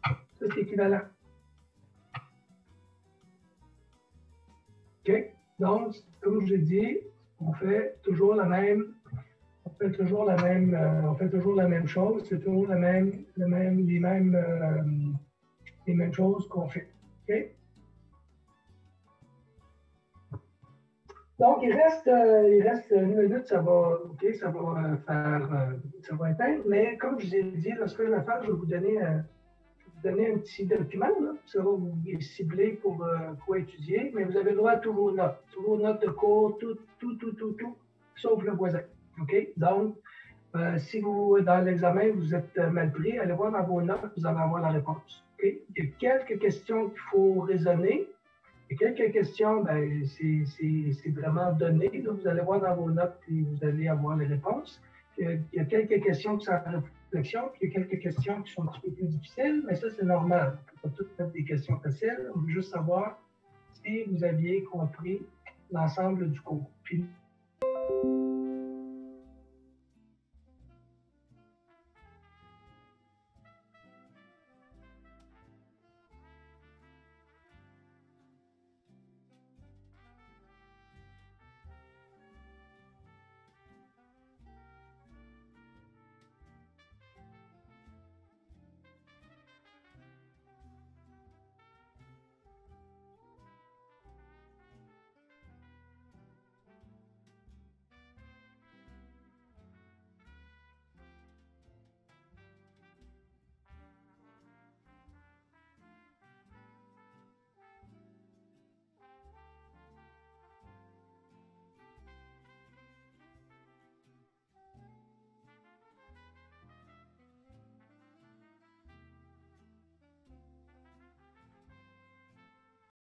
Ça, c'est équivalent. OK? Donc, comme je dis, on fait toujours la même chose, c'est toujours les mêmes choses qu'on fait. OK? Donc, il reste une minute, ça va éteindre, mais comme je vous ai dit, ce que je vais faire, je vais vous donner un petit document, là. Ça va vous cibler pour quoi étudier, mais vous avez le droit à tous vos notes de cours, tout, sauf le voisin. OK? Donc, Si vous, dans l'examen, vous êtes mal pris, allez voir dans vos notes, vous allez avoir la réponse. Okay? Il y a quelques questions qu'il faut raisonner. Il y a quelques questions, ben, c'est vraiment donné. Là. Vous allez voir dans vos notes et vous allez avoir les réponses. Il y a quelques questions qui sont en réflexion, puis il y a quelques questions qui sont un petit peu plus difficiles, mais ça, c'est normal. On ne peut pas toutes mettre des questions faciles. On veut juste savoir si vous aviez compris l'ensemble du cours. Puis,